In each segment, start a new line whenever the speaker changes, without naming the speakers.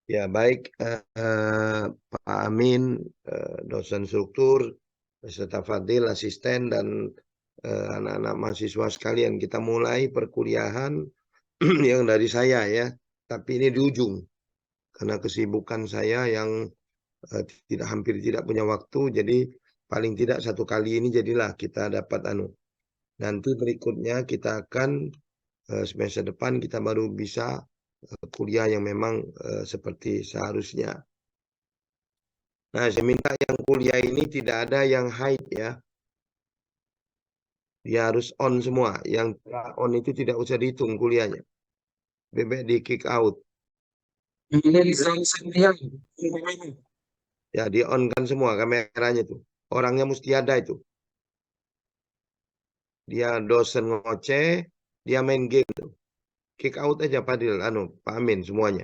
Ya, baik, Pak Amin, dosen struktur, beserta Fadil, asisten, dan anak-anak mahasiswa sekalian. Kita mulai perkuliahan yang dari saya ya, tapi ini di ujung. Karena kesibukan saya yang hampir tidak punya waktu, jadi paling tidak satu kali ini jadilah kita dapat Nanti berikutnya kita akan semester depan kita baru bisa kuliah yang memang seperti seharusnya. Nah, saya minta yang kuliah ini tidak ada yang hide ya. Dia harus on semua. Yang tidak on itu tidak usah dihitung kuliahnya. Bebek di kick out. Ya, di on kan semua kameranya tuh. Orangnya mesti ada itu. Dia dosen ngoceh, dia main game tuh. Kick out aja Padil, Pak Amin semuanya.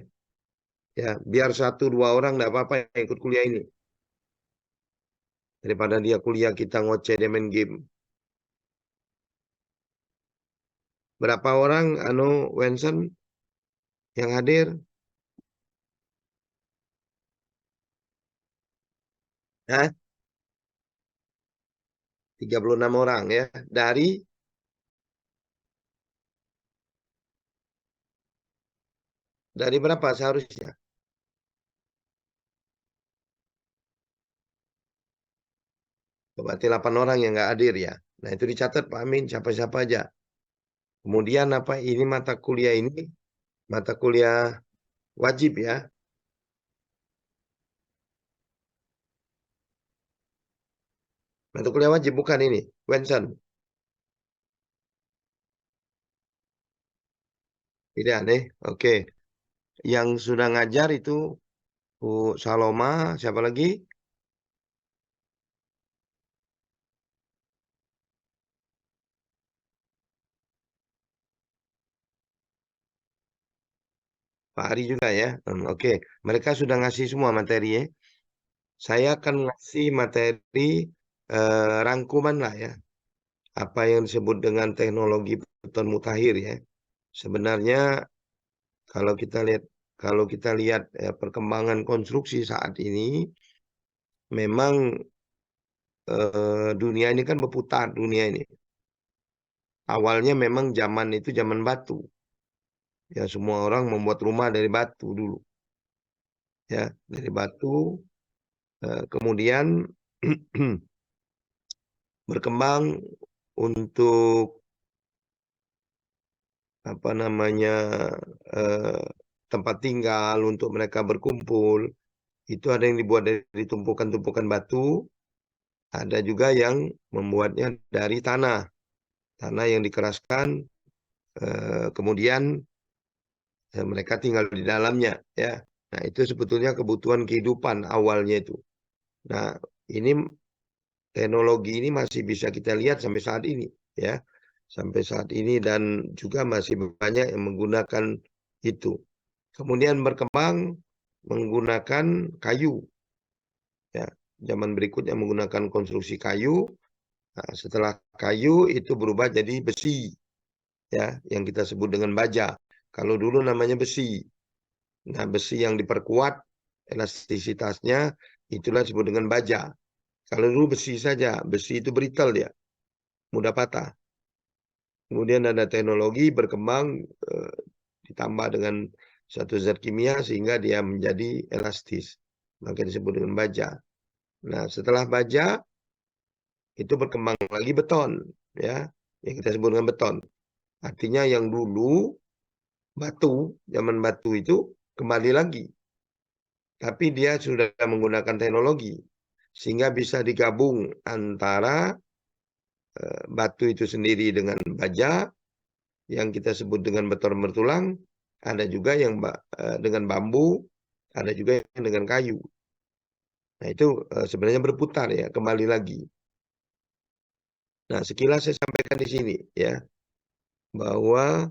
Ya, biar satu dua orang enggak apa-apa yang ikut kuliah ini. Daripada dia kuliah kita ngoceh dia main game. Berapa orang Wenson yang hadir? Hah? 36 orang ya. Dari berapa seharusnya? Berarti 8 orang yang nggak hadir ya. Nah, itu dicatat Pak Amin, siapa-siapa aja. Kemudian apa ini mata kuliah wajib ya. Mata kuliah wajib bukan ini, Wenson. Tidak nih. Oke. Yang sudah ngajar itu Bu Saloma, siapa lagi? Pak Ari juga ya. Oke. Mereka sudah ngasih semua materi ya. Saya akan ngasih materi rangkuman lah ya. Apa yang disebut dengan teknologi beton mutakhir ya. Sebenarnya kalau kita lihat perkembangan konstruksi saat ini, memang dunia ini kan berputar dunia ini. Awalnya memang zaman itu zaman batu. Ya semua orang membuat rumah dari batu dulu. Ya dari batu. Kemudian berkembang untuk apa namanya eh, tempat tinggal untuk mereka berkumpul. Itu ada yang dibuat dari tumpukan-tumpukan batu, ada juga yang membuatnya dari tanah, tanah yang dikeraskan, kemudian mereka tinggal di dalamnya, ya. Nah itu sebetulnya kebutuhan kehidupan awalnya itu. Nah ini teknologi ini masih bisa kita lihat sampai saat ini, ya, sampai saat ini dan juga masih banyak yang menggunakan itu. Kemudian berkembang menggunakan kayu, ya. Zaman berikutnya menggunakan konstruksi kayu. Nah, setelah kayu itu berubah jadi besi, ya, yang kita sebut dengan baja. Kalau dulu namanya besi. Nah, besi yang diperkuat elastisitasnya itulah disebut dengan baja. Kalau dulu besi saja, besi itu brittle ya, mudah patah. Kemudian ada teknologi berkembang ditambah dengan satu zat kimia sehingga dia menjadi elastis. Maka disebut dengan baja. Nah, setelah baja itu berkembang lagi beton, ya, yang kita sebut dengan beton. Artinya yang dulu zaman batu itu kembali lagi. Tapi dia sudah menggunakan teknologi. Sehingga bisa digabung antara batu itu sendiri dengan baja, yang kita sebut dengan beton bertulang, ada juga yang dengan bambu, ada juga yang dengan kayu. Nah itu sebenarnya berputar ya, kembali lagi. Nah sekilas saya sampaikan di sini ya, bahwa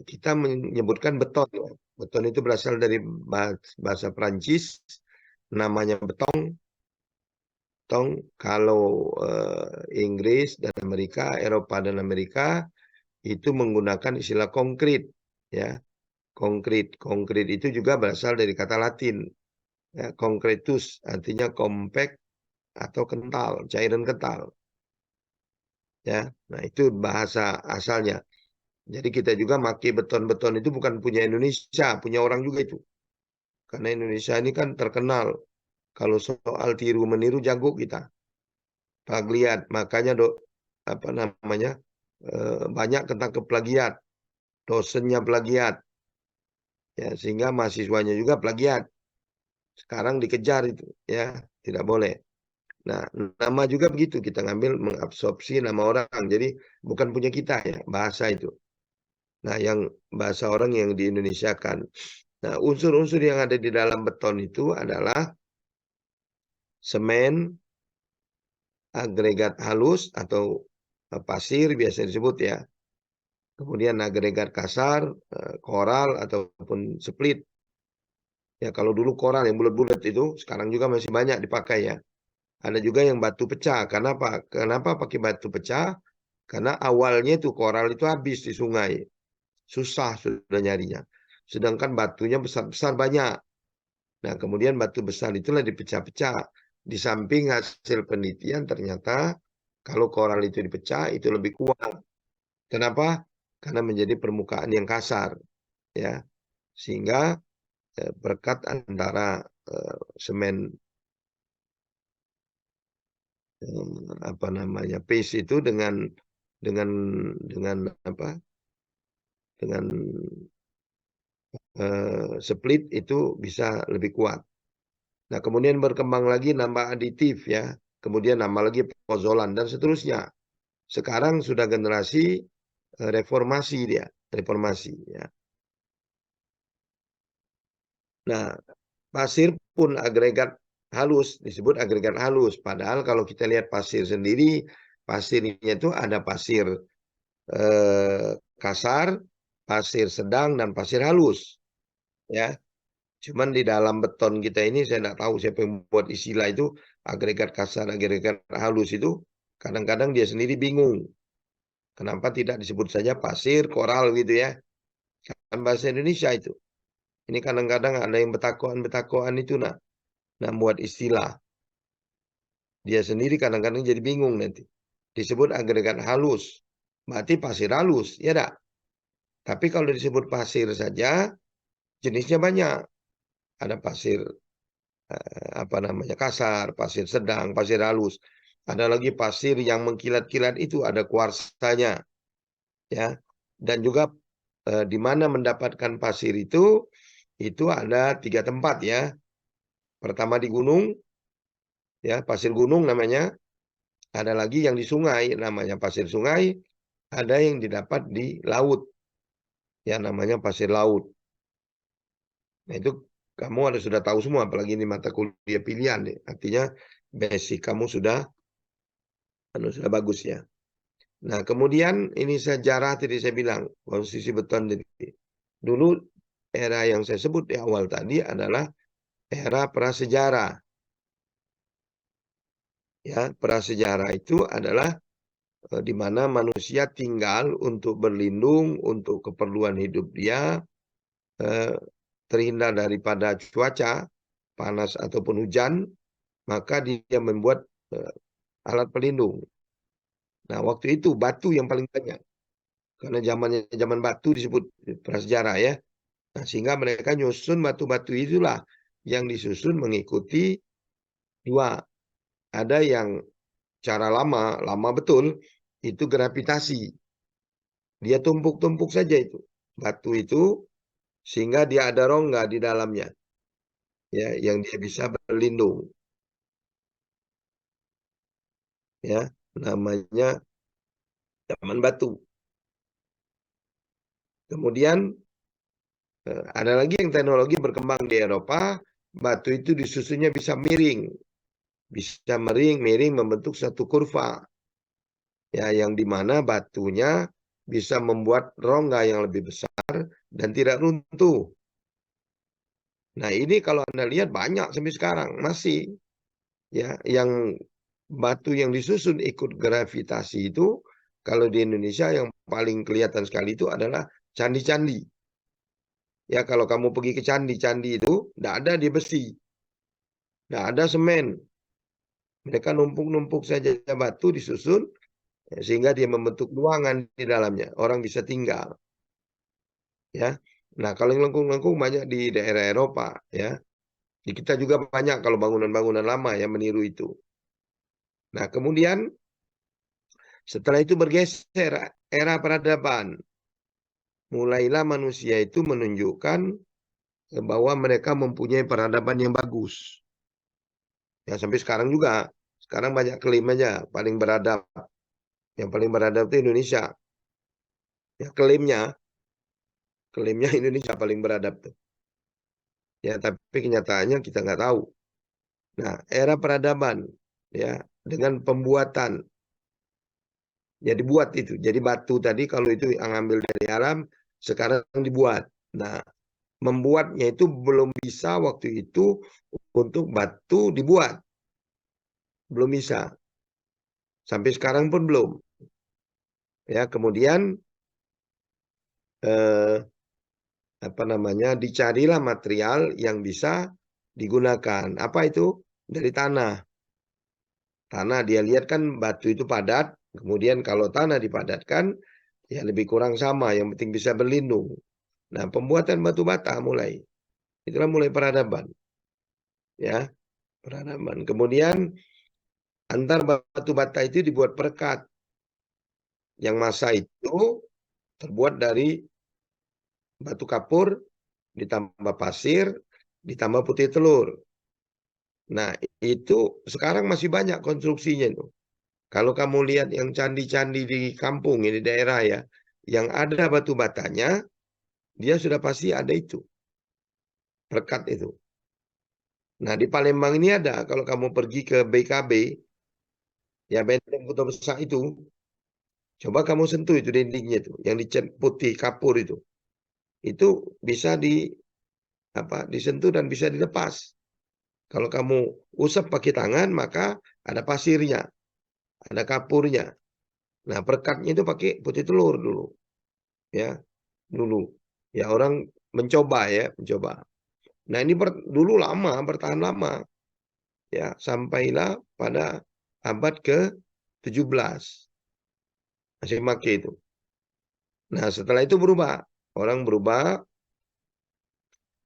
kita menyebutkan beton. Ya. Beton itu berasal dari bahasa Prancis, namanya betong. Kalau Inggris dan Amerika, Eropa dan Amerika itu menggunakan istilah konkrit, ya. konkrit. Konkrit itu juga berasal dari kata Latin. Ya, concretus artinya compact atau kental, cairan kental. Ya, nah itu bahasa asalnya. Jadi kita juga pakai beton-beton itu bukan punya Indonesia, punya orang juga itu. Karena Indonesia ini kan terkenal kalau soal tiru meniru jago kita. Plagiat, makanya apa namanya banyak ketangkep plagiat, dosennya plagiat, ya sehingga mahasiswanya juga plagiat. Sekarang dikejar itu, ya tidak boleh. Nah, nama juga begitu, kita ngambil mengabsorpsi nama orang, jadi bukan punya kita ya bahasa itu. Nah, yang bahasa orang yang di Indonesiakan. Nah, unsur-unsur yang ada di dalam beton itu adalah semen, agregat halus atau pasir biasa disebut ya. Kemudian agregat kasar, koral ataupun split. Ya kalau dulu koral yang bulat-bulat itu sekarang juga masih banyak dipakai ya. Ada juga yang batu pecah. Kenapa? Kenapa pakai batu pecah? Karena awalnya itu koral itu habis di sungai. Susah sudah nyarinya. Sedangkan batunya besar-besar banyak. Nah, kemudian batu besar itulah dipecah-pecah. Di samping hasil penelitian ternyata kalau koral itu dipecah itu lebih kuat. Kenapa? Karena menjadi permukaan yang kasar, ya. Sehingga berkat antara semen apa namanya paste itu dengan apa? Dengan split itu bisa lebih kuat. Nah, kemudian berkembang lagi nambah aditif ya. Kemudian nambah lagi pozolan dan seterusnya. Sekarang sudah generasi reformasi dia, reformasi ya. Nah, pasir pun agregat halus, disebut agregat halus. Padahal kalau kita lihat pasir sendiri, pasirnya itu ada pasir kasar, pasir sedang, dan pasir halus. Ya, cuman di dalam beton kita ini saya tidak tahu siapa yang buat istilah itu agregat kasar, agregat halus itu. Kadang-kadang dia sendiri bingung. Kenapa tidak disebut saja pasir, koral gitu ya. Kan bahasa Indonesia itu. Ini kadang-kadang ada yang betakoan-betakoan itu nah buat istilah. Dia sendiri kadang-kadang jadi bingung nanti. Disebut agregat halus. Berarti pasir halus, ya enggak? Tapi kalau disebut pasir saja, jenisnya banyak. Ada pasir apa namanya kasar, pasir sedang, pasir halus. Ada lagi pasir yang mengkilat-kilat itu ada kuarsanya, ya. Dan juga di mana mendapatkan pasir itu ada 3 tempat ya. Pertama di gunung, ya pasir gunung namanya. Ada lagi yang di sungai, namanya pasir sungai. Ada yang didapat di laut, ya namanya pasir laut. Nah itu kamu harus sudah tahu semua, apalagi ini mata kuliah pilihan nih. Artinya basic kamu sudah bagus ya. Nah kemudian ini sejarah tadi saya bilang, konstruksi beton dulu era yang saya sebut di awal tadi adalah era prasejarah. Ya, prasejarah itu adalah di mana manusia tinggal untuk berlindung, untuk keperluan hidup dia, terhindar daripada cuaca, panas ataupun hujan, maka dia membuat alat pelindung. Nah, waktu itu batu yang paling banyak. Karena zaman batu disebut prasejarah ya. Nah, sehingga mereka nyusun batu-batu itulah yang disusun mengikuti dua. Ada yang cara lama betul, itu gravitasi. Dia tumpuk-tumpuk saja itu. Batu itu sehingga dia ada rongga di dalamnya. Ya, yang dia bisa berlindung. Ya, namanya zaman batu. Kemudian ada lagi yang teknologi berkembang di Eropa, batu itu disusunnya bisa miring. Bisa miring membentuk satu kurva. Ya, yang dimana batunya bisa membuat rongga yang lebih besar dan tidak runtuh. Nah, ini kalau Anda lihat banyak sampai sekarang masih ya yang batu yang disusun ikut gravitasi itu kalau di Indonesia yang paling kelihatan sekali itu adalah candi-candi. Ya kalau kamu pergi ke candi-candi itu, tidak ada di besi, tidak ada semen. Mereka numpuk-numpuk saja batu disusun, ya, sehingga dia membentuk ruangan di dalamnya. Orang bisa tinggal. Ya, nah kalau yang lengkung-lengkung banyak di daerah Eropa. Ya, di kita juga banyak kalau bangunan-bangunan lama yang meniru itu. Nah kemudian setelah itu bergeser era peradaban. Mulailah manusia itu menunjukkan bahwa mereka mempunyai peradaban yang bagus. Ya sampai sekarang juga. Sekarang banyak klaim aja paling beradab. Yang paling beradab itu Indonesia. Ya klaimnya Indonesia paling beradab tuh. Ya tapi kenyataannya kita nggak tahu. Nah era peradaban ya dengan pembuatan ya dibuat itu. Jadi batu tadi kalau itu yang ambil dari alam sekarang dibuat. Nah membuatnya itu belum bisa waktu itu untuk batu dibuat. Belum bisa. Sampai sekarang pun belum. Ya, kemudian eh, apa namanya? Dicarilah material yang bisa digunakan. Apa itu? Dari tanah. Tanah dia lihat kan batu itu padat, kemudian kalau tanah dipadatkan ya lebih kurang sama, yang penting bisa berlindung. Nah, pembuatan batu bata mulai. Itulah mulai peradaban. Ya, peradaban. Kemudian antar batu bata itu dibuat perekat. Yang masa itu terbuat dari batu kapur, ditambah pasir, ditambah putih telur. Nah, itu sekarang masih banyak konstruksinya itu. Kalau kamu lihat yang candi-candi di kampung, ini daerah ya, yang ada batu batanya, dia sudah pasti ada itu, perekat itu. Nah, di Palembang ini ada, kalau kamu pergi ke BKB, ya Benteng Kota Besar itu, coba kamu sentuh itu dindingnya itu, yang dicat putih kapur itu. Itu bisa disentuh dan bisa dilepas. Kalau kamu usap pakai tangan, maka ada pasirnya, ada kapurnya. Nah, perekatnya itu pakai putih telur dulu, ya, dulu. Ya, orang mencoba ya, mencoba. Nah, ini dulu lama, bertahan lama, ya, sampailah pada abad ke-17 masih pakai itu. Nah, setelah itu berubah. Orang berubah,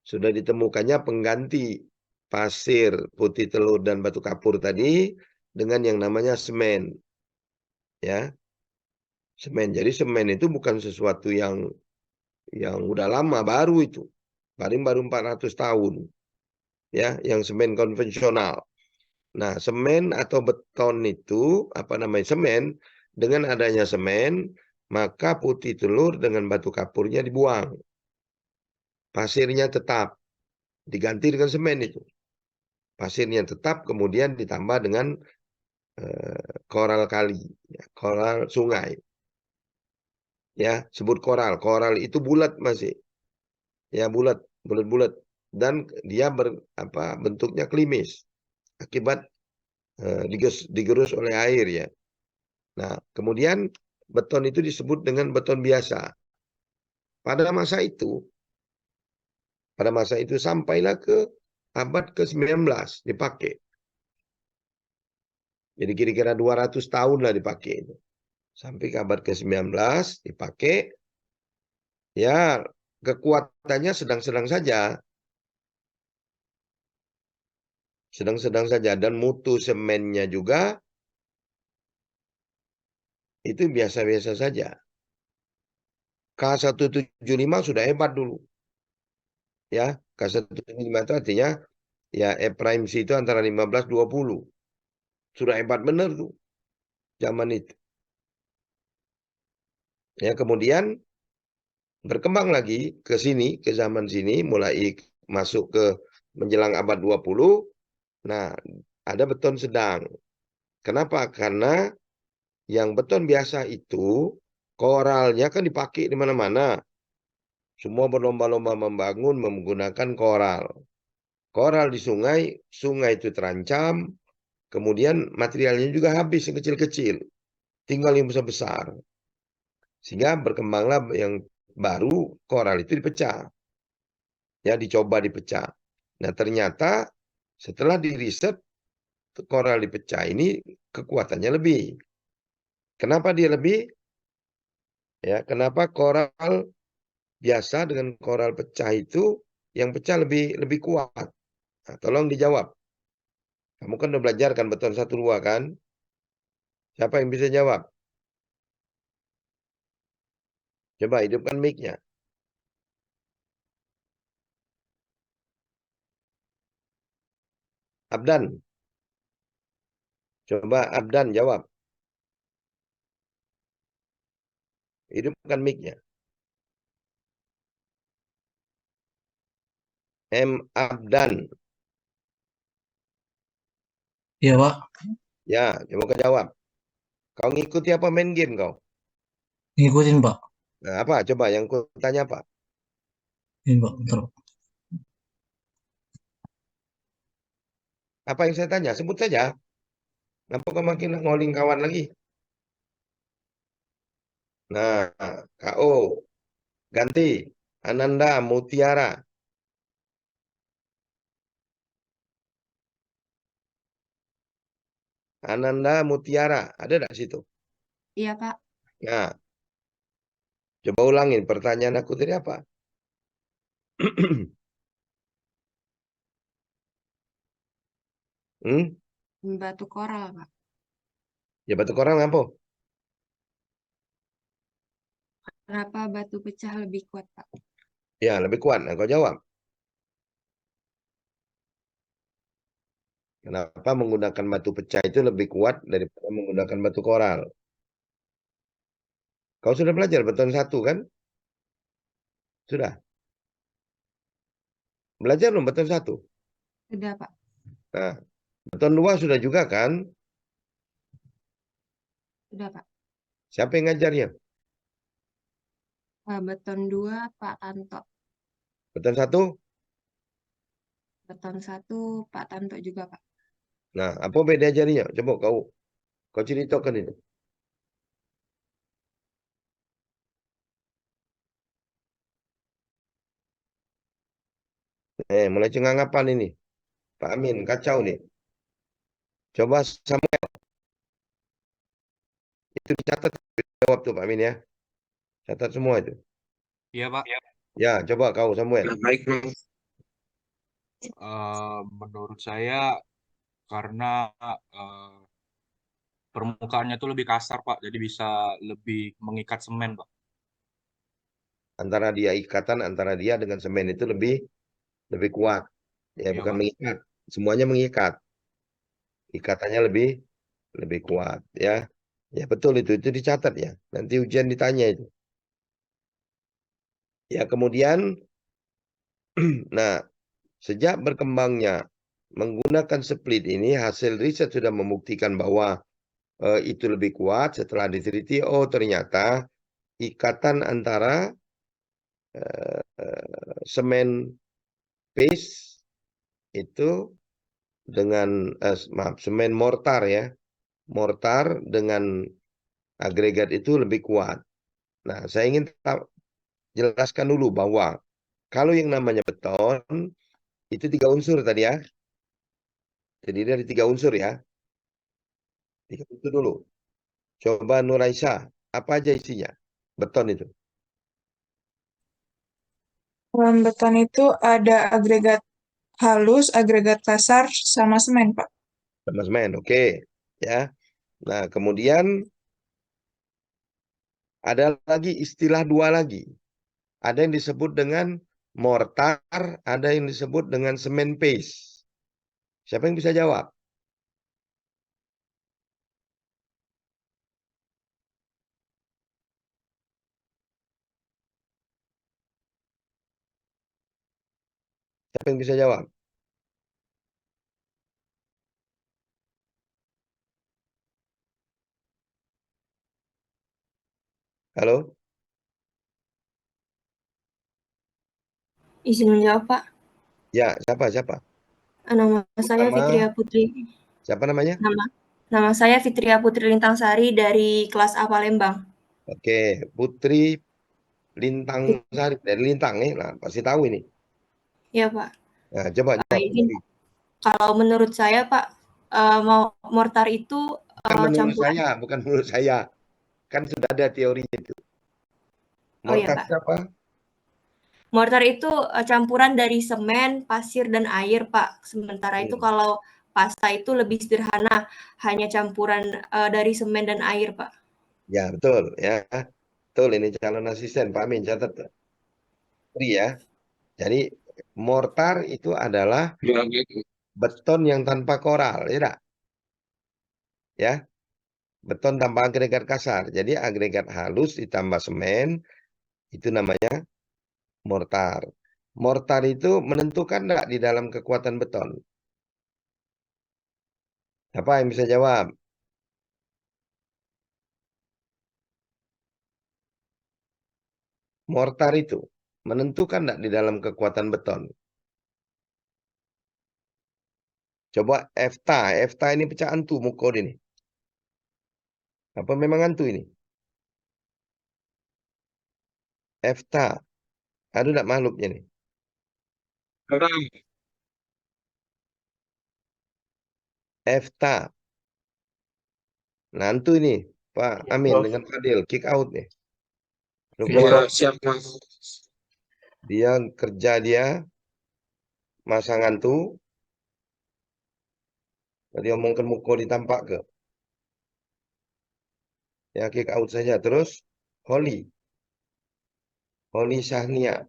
sudah ditemukannya pengganti pasir, putih telur, dan batu kapur tadi dengan yang namanya semen. Ya, semen. Jadi semen itu bukan sesuatu yang udah lama, baru itu. Paling baru 400 tahun. Ya, yang semen konvensional. Nah, semen atau beton itu, apa namanya semen, dengan adanya semen, maka putih telur dengan batu kapurnya dibuang. Pasirnya tetap, diganti dengan semen itu. Pasirnya tetap, kemudian ditambah dengan koral kali, ya, koral sungai. Ya, sebut koral. Koral itu bulat masih. Ya, bulat-bulat. Dan dia bentuknya klimis akibat digerus oleh air ya. Nah, kemudian beton itu disebut dengan beton biasa. Pada masa itu sampailah ke abad ke-19 dipakai. Jadi kira-kira 200 tahun lah dipakai itu. Sampai ke abad ke-19 dipakai. Ya, kekuatannya sedang-sedang saja. Sedang-sedang saja. Dan mutu semennya juga itu biasa-biasa saja. K175 sudah hebat dulu. Ya, K175 itu artinya ya E-prime C itu antara 15-20. Sudah hebat benar tuh zaman itu. Ya, kemudian berkembang lagi ke sini, ke zaman sini, mulai masuk ke menjelang abad 20. Nah, ada beton sedang. Kenapa? Karena yang beton biasa itu koralnya kan dipakai di mana-mana. Semua berlomba-lomba membangun menggunakan koral. Koral di sungai, sungai itu terancam, kemudian materialnya juga habis yang kecil-kecil, tinggal yang besar-besar. Sehingga berkembanglah yang baru, koral itu dipecah. Ya, dicoba dipecah. Nah, ternyata setelah diriset, koral dipecah ini kekuatannya lebih. Kenapa dia lebih? Ya, kenapa koral biasa dengan koral pecah itu yang pecah lebih kuat? Nah, tolong dijawab. Kamu kan udah belajar kan beton 1 2 kan? Siapa yang bisa jawab? Coba hidupkan mic-nya. Abdan. Coba Abdan jawab. Hidupkan mic-nya. M. Abdan.
Iya, Pak.
Ya, coba kau jawab. Kau ngikuti apa main game kau?
Ngikutin, Pak.
Nah, apa? Coba yang ku tanya apa?
Ini, Pak. Bentar, Pak.
Apa yang saya tanya? Sebut saja. Kenapa kau makin ngoling kawan lagi? Nah, KO. Ganti. Ananda Mutiara. Ananda Mutiara. Ada enggak situ?
Iya, Pak.
Nah, coba ulangin pertanyaan aku tadi apa? Hmm?
Batu koral, Pak.
Ya batu koral apa?
Kenapa batu pecah lebih kuat, Pak?
Ya, lebih kuat. Nah, kau jawab. Kenapa menggunakan batu pecah itu lebih kuat daripada menggunakan batu koral? Kau sudah belajar beton 1 kan? Sudah. Belajar belum beton 1?
Sudah, Pak.
Nah, beton 2 sudah juga kan?
Sudah, Pak.
Siapa yang ngajarnya?
Beton 2, Pak Tanto.
Beton 1?
Beton 1, Pak Tanto juga, Pak.
Nah, apa beda jarinya? Coba kau ceritakan itu. Mulai cengangapan ini. Pak Amin, kacau nih. Coba sama itu dicatat, jawab tuh Pak Amin ya. Catat semua itu.
Iya, Pak.
Ya, coba kau Samuel.
Baik, Mas.
Menurut saya karena eh, permukaannya tuh lebih kasar, Pak. Jadi bisa lebih mengikat semen, Pak.
Ikatan antara dia dengan semen itu lebih kuat. Ya,
Iya,
bukan
Pak.
mengikat. Semuanya mengikat. Ikatannya lebih kuat ya. Ya betul itu dicatat ya. Nanti ujian ditanya itu. Ya kemudian nah, sejak berkembangnya menggunakan split ini hasil riset sudah membuktikan bahwa itu lebih kuat. Setelah diteliti, oh ternyata ikatan antara semen paste itu dengan maaf, semen mortar ya. Mortar dengan agregat itu lebih kuat. Nah, saya ingin jelaskan dulu bahwa kalau yang namanya beton itu 3 unsur tadi ya. Jadi dari 3 unsur ya. 3 unsur dulu. Coba Nuraisa, apa aja isinya? Beton itu.
Dalam beton itu ada agregat halus, agregat kasar, sama semen, Pak.
Sama semen, oke. Ya. Nah, kemudian ada lagi istilah 2 lagi. Ada yang disebut dengan mortar, ada yang disebut dengan semen paste. Siapa yang bisa jawab? Siapa yang bisa jawab? Halo?
Izin menjawab, Pak.
Ya, siapa?
Nama saya
Nama
Fitria Putri.
siapa namanya?
Nama nama saya Fitria Putri Lintangsari dari kelas A Palembang.
Oke, Putri Lintang Sari dari Lintang nih. Nah, pasti tahu ini.
Ya, Pak.
Nah, coba jawab
Ini
Tommy.
kalau menurut saya, Pak, mortar itu
Bukan menurut
campuran.
saya, bukan menurut saya. Kan sudah ada teorinya itu.
Oh iya,
Mortar
Pak.
itu apa?
Mortar itu campuran dari semen, pasir, dan air, Pak. Sementara itu kalau pasta itu lebih sederhana, hanya campuran dari semen dan air, Pak.
Ya, betul ya. Betul, ini calon asisten Pak Amin, catat. Ya. Jadi mortar itu adalah beton yang tanpa koral, ya tak? Ya, beton tanpa agregat kasar. Jadi agregat halus ditambah semen, itu namanya mortar. Mortar itu menentukan enggak di dalam kekuatan beton? Siapa yang bisa jawab? Mortar itu menentukan enggak di dalam kekuatan beton? Coba EFTA. EFTA ini pecah antu mukor ini. Apa memang antu ini? EFTA. Ada enggak makhluknya nih? EFTA. Nah, antu ini Pak Amin dengan Fadil kick out nih. Lukman,
siap, Mas.
dia kerja dia masang antu. Tadi omongkan muko ditampak ke. Ya kick out saja. Terus Holly. Holly Syahnia.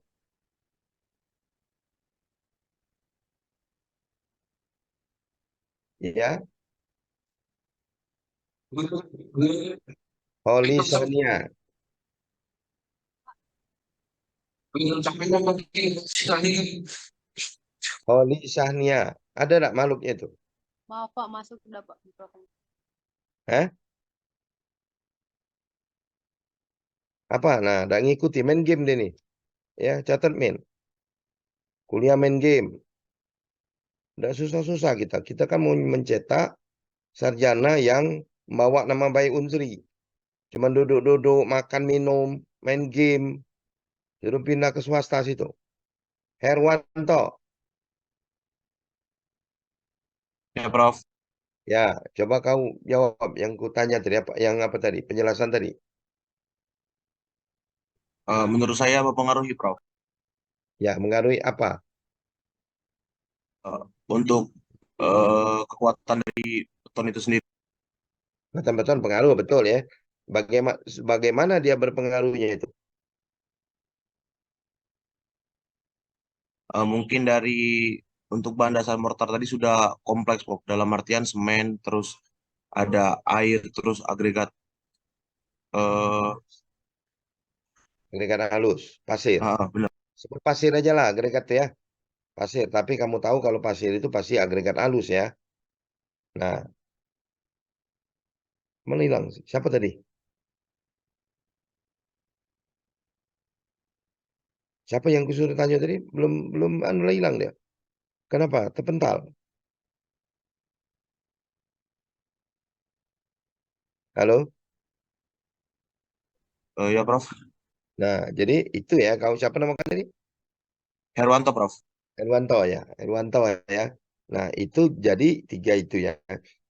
Ya, Holly Syahnia. Holly Syahnia. Ada enggak makhluknya itu?
Maaf Pak, masuk sudah Pak mikrofon.
Hah? Apa? Nah, udah ngikuti main game deh nih. Ya, catat main. Kuliah main game. Udah susah-susah kita. Kita kan mau mencetak sarjana yang membawa nama baik Unsri. Cuman duduk-duduk, makan, minum, main game. Suruh pindah ke swasta situ. Herwanto.
Ya, Prof.
Ya, coba kau jawab yang ku tanya tadi. Yang apa tadi? Penjelasan tadi.
Menurut saya mempengaruhi, Prof.
Ya, mengaruhi apa?
Untuk kekuatan dari beton itu sendiri.
Beton-beton pengaruh, betul ya. Bagaimana dia berpengaruhnya itu?
Mungkin dari untuk bahan dasar mortar tadi sudah kompleks, Prof. Dalam artian semen, terus ada air, terus agregat eh
Agregat halus, pasir.
benar.
Sebut pasir aja lah agregat ya. Pasir, tapi kamu tahu kalau pasir itu pasti agregat halus ya. Nah, menghilang. Siapa tadi? Siapa yang kusuruh tanya tadi? Belum hilang dia. Kenapa? Terpental. Halo?
Ya, Prof.
Nah, jadi itu ya. Kau siapa nama tadi?
Herwanto, Prof.
Herwanto ya. Herwanto ya. Nah, itu jadi tiga itu ya.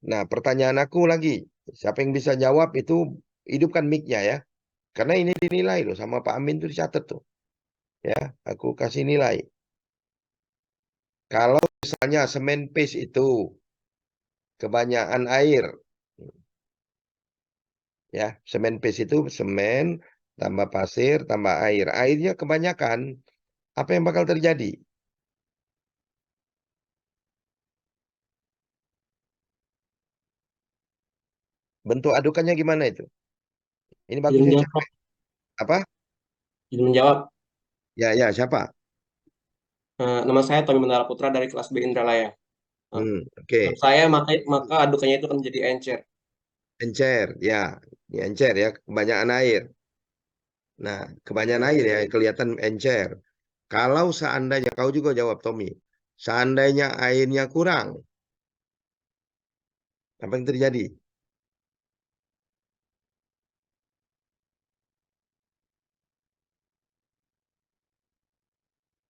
Nah, pertanyaan aku lagi. Siapa yang bisa jawab itu hidupkan mic-nya ya. Karena ini dinilai loh sama Pak Amin tuh dicatat tuh. Ya, aku kasih nilai. Kalau misalnya semen paste itu kebanyakan air. Ya, semen paste itu semen tambah pasir tambah air. Airnya kebanyakan. Apa yang bakal terjadi? Bentuk adukannya gimana itu? Ini bagus yang siapa? Apa?
Izin menjawab.
Ya, siapa?
Nama saya Tommy Mandala Putra dari kelas B Indralaya.
Oke.
Menurut saya maka adukannya itu akan menjadi encer.
Encer, ya. Ini encer ya, kebanyakan air. Nah, kebanyakan air ya, kelihatan encer. Kalau seandainya, kau juga jawab Tommy. Seandainya airnya kurang, apa yang terjadi?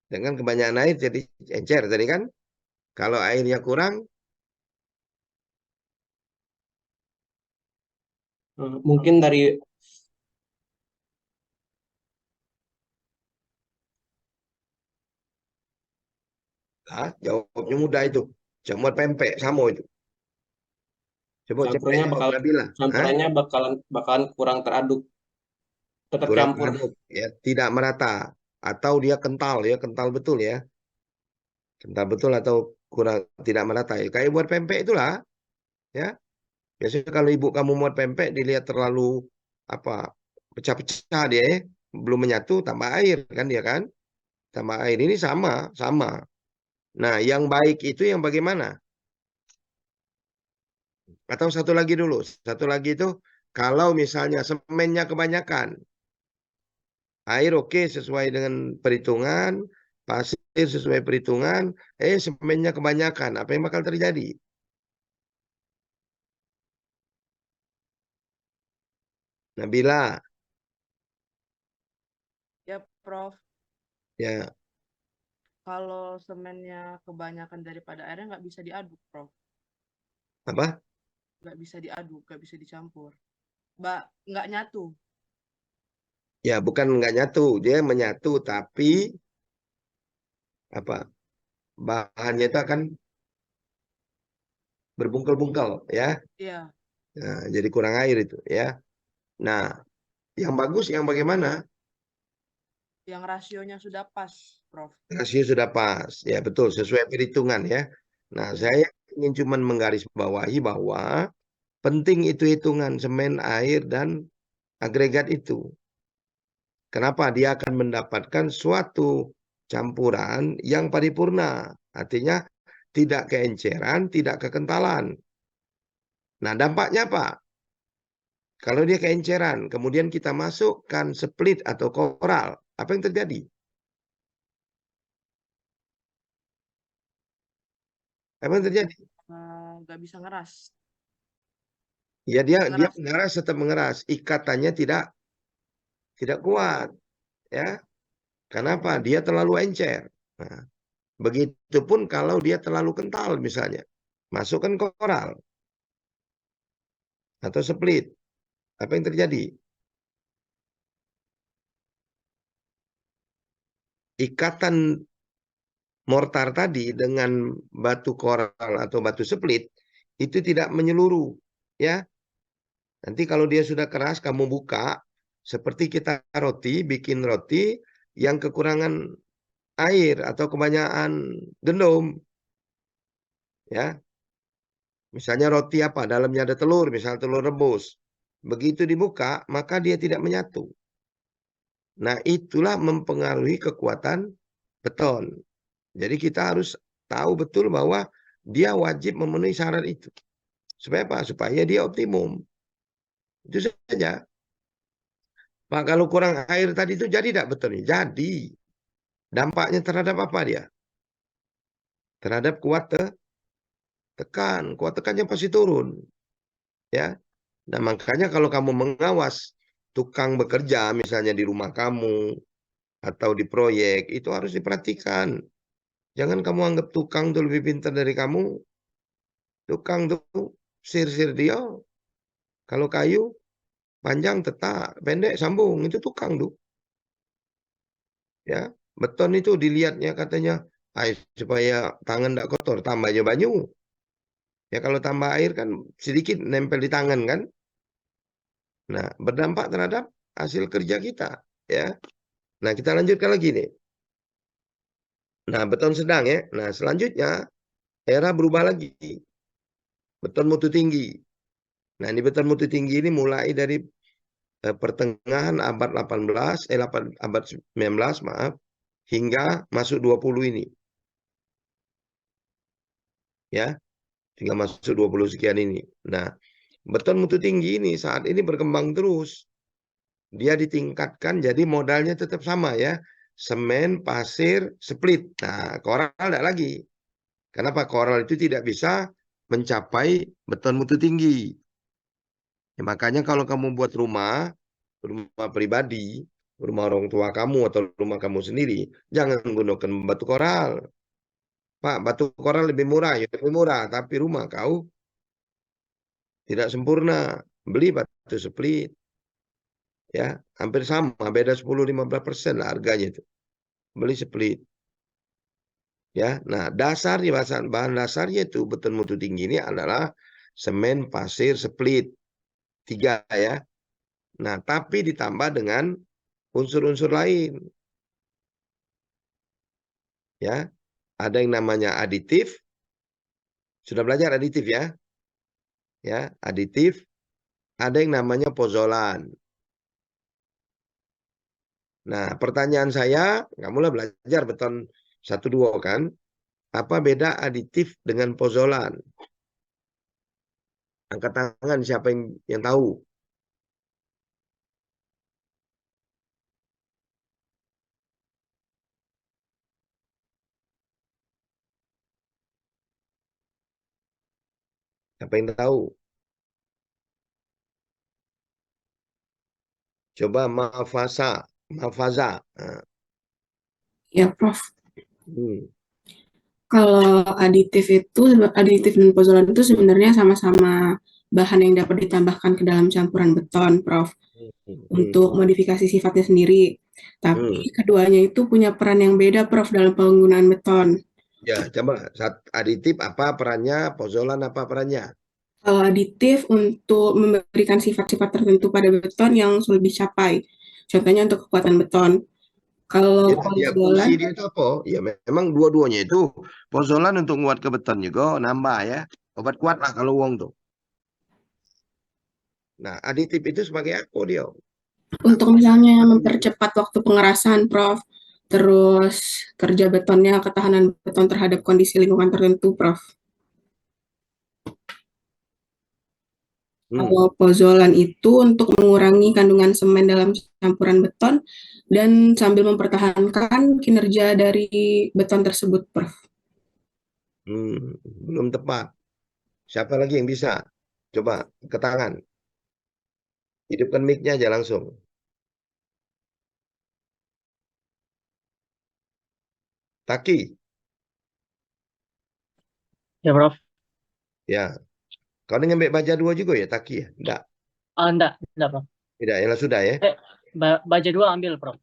Dengan kebanyakan air jadi encer tadi kan. Kalau airnya kurang,
Mungkin dari
jawabnya mudah itu. Jamur pempek sama itu. Coba
campurannya
jawab
bakal
Nabila.
campurannya bakalan kurang teraduk. Tetap
Kurang
campur.
aduk, ya, tidak merata. Atau dia kental ya, kental betul ya. Kental betul atau kurang tidak merata. Ya, kayak buat pempek itulah, ya. Biasanya kalau ibu kamu buat pempek dilihat terlalu apa pecah-pecah dia, belum menyatu, tambah air kan dia kan. Tambah air ini sama. Nah, yang baik itu yang bagaimana? Atau satu lagi dulu. Satu lagi itu kalau misalnya semennya kebanyakan, air oke sesuai dengan perhitungan, pasir sesuai perhitungan, semennya kebanyakan. Apa yang bakal terjadi? Nabila,
Ya, Prof.
ya
Kalau semennya kebanyakan daripada airnya nggak bisa diaduk, Prof.
apa?
Nggak bisa diaduk, nggak bisa dicampur. Nggak nyatu.
Ya bukan nggak nyatu, dia menyatu tapi apa? Bahannya itu akan berbungkel-bungkel ya.
Iya,
Nah, jadi kurang air itu ya. Nah, yang bagus yang bagaimana?
yang rasionya sudah pas, Prof.
Rasio sudah pas. Ya betul, sesuai perhitungan ya. Nah, saya ingin cuman menggarisbawahi bahwa penting itu hitungan semen, air, dan agregat itu. Kenapa? Dia akan mendapatkan suatu campuran yang paripurna. Artinya tidak keenceran, tidak kekentalan. Nah, dampaknya apa? Kalau dia keenceran, kemudian kita masukkan split atau koral, apa yang terjadi? Apa yang terjadi?
Nggak bisa ngeras.
Ya dia
Mengeras.
mengeras tetap mengeras, ikatannya tidak kuat, ya. Kenapa? Dia terlalu encer. Nah, begitupun kalau dia terlalu kental misalnya, masukkan koral atau split, apa yang terjadi? Ikatan mortar tadi dengan batu koral atau batu split itu tidak menyeluruh, ya. Nanti kalau dia sudah keras, kamu buka seperti kita bikin roti yang kekurangan air atau kebanyakan gendum, ya. Misalnya roti apa? Dalamnya ada telur, misalnya telur rebus. Begitu dibuka, maka dia tidak menyatu. Nah, itulah mempengaruhi kekuatan beton. Jadi kita harus tahu betul bahwa dia wajib memenuhi syarat itu. Supaya apa? Supaya dia optimum. Itu saja. Pak, kalau kurang air tadi itu jadi tidak betonnya? Jadi. Dampaknya terhadap apa dia? Terhadap kuat tekan. Kuat tekannya pasti turun. Ya. Nah, makanya kalau kamu mengawas tukang bekerja, misalnya di rumah kamu, atau di proyek, itu harus diperhatikan. Jangan kamu anggap tukang itu lebih pintar dari kamu. Tukang tuh sir-sir dia. Kalau kayu, panjang tetap, pendek sambung. Itu tukang tuh. Ya, beton itu dilihatnya katanya, supaya tangan tidak kotor, tambah aja banyu. Ya kalau tambah air kan sedikit nempel di tangan kan. Nah, berdampak terhadap hasil kerja kita. Ya. Nah, kita lanjutkan lagi nih. Nah, beton sedang ya. Nah, selanjutnya era berubah lagi. Beton mutu tinggi. Nah, ini beton mutu tinggi ini mulai dari pertengahan abad 18, abad 19, maaf, hingga masuk 20 ini. Ya, hingga masuk 20 sekian ini. Nah, beton mutu tinggi ini saat ini berkembang terus. Dia ditingkatkan jadi modalnya tetap sama ya. Semen, pasir, split. Nah, koral tidak lagi. Kenapa? Koral itu tidak bisa mencapai beton mutu tinggi. Ya, makanya kalau kamu buat rumah pribadi, rumah orang tua kamu atau rumah kamu sendiri, jangan gunakan batu koral. Pak, batu koral lebih murah, ya lebih murah, tapi rumah kau tidak sempurna. Beli batu split, ya hampir sama, beda 10-15% lah harganya itu. Beli split. Ya, nah dasarnya bahan dasarnya itu beton mutu tinggi ini adalah semen, pasir, split 3 ya. Nah, tapi ditambah dengan unsur-unsur lain. Ya, ada yang namanya aditif. Sudah belajar aditif ya? Ya, aditif. Ada yang namanya pozolan. Nah, pertanyaan saya, kamulah belajar beton 1-2 kan? Apa beda aditif dengan pozolan? Angkat tangan siapa yang tahu? Siapa yang tahu? Coba mafaza. Nah,
Ya, Prof.
hmm.
Kalau aditif dan pozolan itu sebenarnya sama-sama bahan yang dapat ditambahkan ke dalam campuran beton, Prof. Untuk modifikasi sifatnya sendiri. Tapi keduanya itu punya peran yang beda, Prof, dalam penggunaan beton.
Ya, coba aditif apa perannya, pozolan apa perannya?
Kalau aditif untuk memberikan sifat-sifat tertentu pada beton yang sulit dicapai. Contohnya untuk kekuatan beton. Kalau
Ya,
pozolan,
fungsi dia itu apa? Ya, memang dua-duanya itu pozolan untuk nguat ke beton juga nambah ya. Obat kuat lah kalau uang tuh. Nah, aditif itu sebagai apa dia?
untuk misalnya mempercepat waktu pengerasan, Prof. Terus kerja betonnya, ketahanan beton terhadap kondisi lingkungan tertentu, Prof. Kalau pozolan itu untuk mengurangi kandungan semen dalam campuran beton dan sambil mempertahankan kinerja dari beton tersebut, Prof.
Belum tepat. Siapa lagi yang bisa? Coba ke tangan. Hidupkan mic-nya aja langsung. Taki.
Ya, Prof.
Ya. Kau ngambil baja 2 juga ya, Taki ya? Enggak.
Enggak, Prof.
Tidak, ya sudah ya.
Baja 2 ambil, Prof.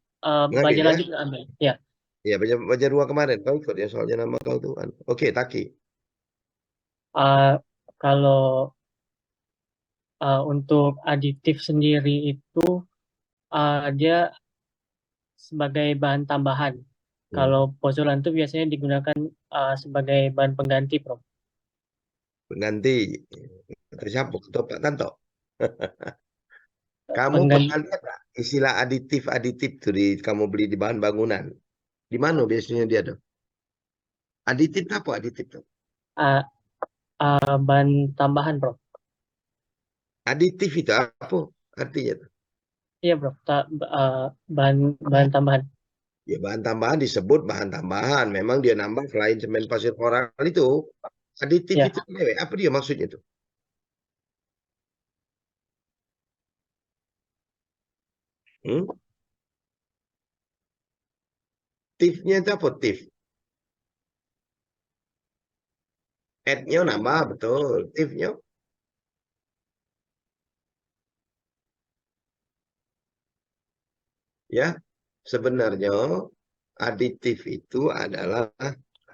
Baja
ya?
lanjut ambil. Ya.
Ya, baja 2 kemarin. Kau ikut ya, soalnya nama kau tuh. Oke, Taki.
Kalau untuk aditif sendiri itu dia sebagai bahan tambahan. Kalau pozolan itu biasanya digunakan sebagai bahan pengganti, Prof.
Pengganti. Siapa? Ketua Pak Tanto. Kamu pernah lihat nggak istilah aditif tuh kamu beli di bahan bangunan? Di mana biasanya dia tuh? Aditif apa aditif tuh?
Bahan tambahan, Prof.
Aditif itu apa artinya tuh?
Iya, Prof. Bahan tambahan.
Ya, bahan tambahan disebut bahan tambahan. Memang dia nambah selain semen pasir koral itu. Aditif itu apa dia maksudnya tuh? Tifnya itu apa tif? Add-nya nambah, betul. Tifnya. Ya, sebenarnya aditif itu adalah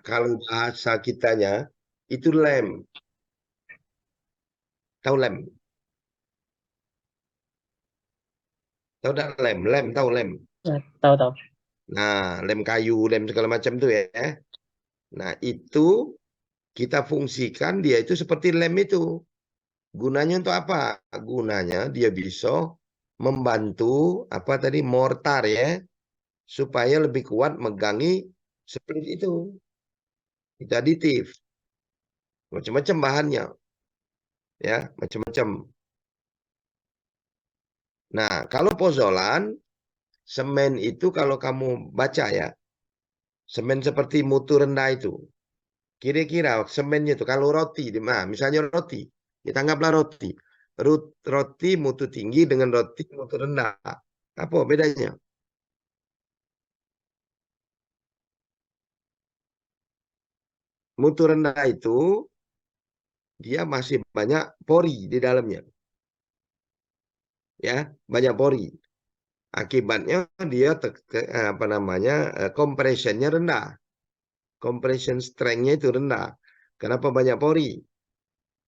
kalau bahasa kitanya itu lem. Tahu lem? Tahu tak lem? Lem, tahu lem?
Tahu.
Nah, lem kayu, lem segala macam tuh ya. Nah, itu kita fungsikan dia itu seperti lem itu. Gunanya untuk apa? Gunanya dia bisa membantu apa tadi mortar ya, supaya lebih kuat megangi split itu. Itu aditif. Macam-macam bahannya. Ya, macam-macam. Nah, kalau pozolan, semen itu kalau kamu baca ya, semen seperti mutu rendah itu. Kira-kira semennya itu kalau roti, nah misalnya roti, kita anggaplah roti. Roti mutu tinggi dengan roti mutu rendah. Apa bedanya? Mutu rendah itu dia masih banyak pori di dalamnya. Ya, banyak pori. Akibatnya dia compressionnya rendah. Compression strength-nya itu rendah. Kenapa banyak pori?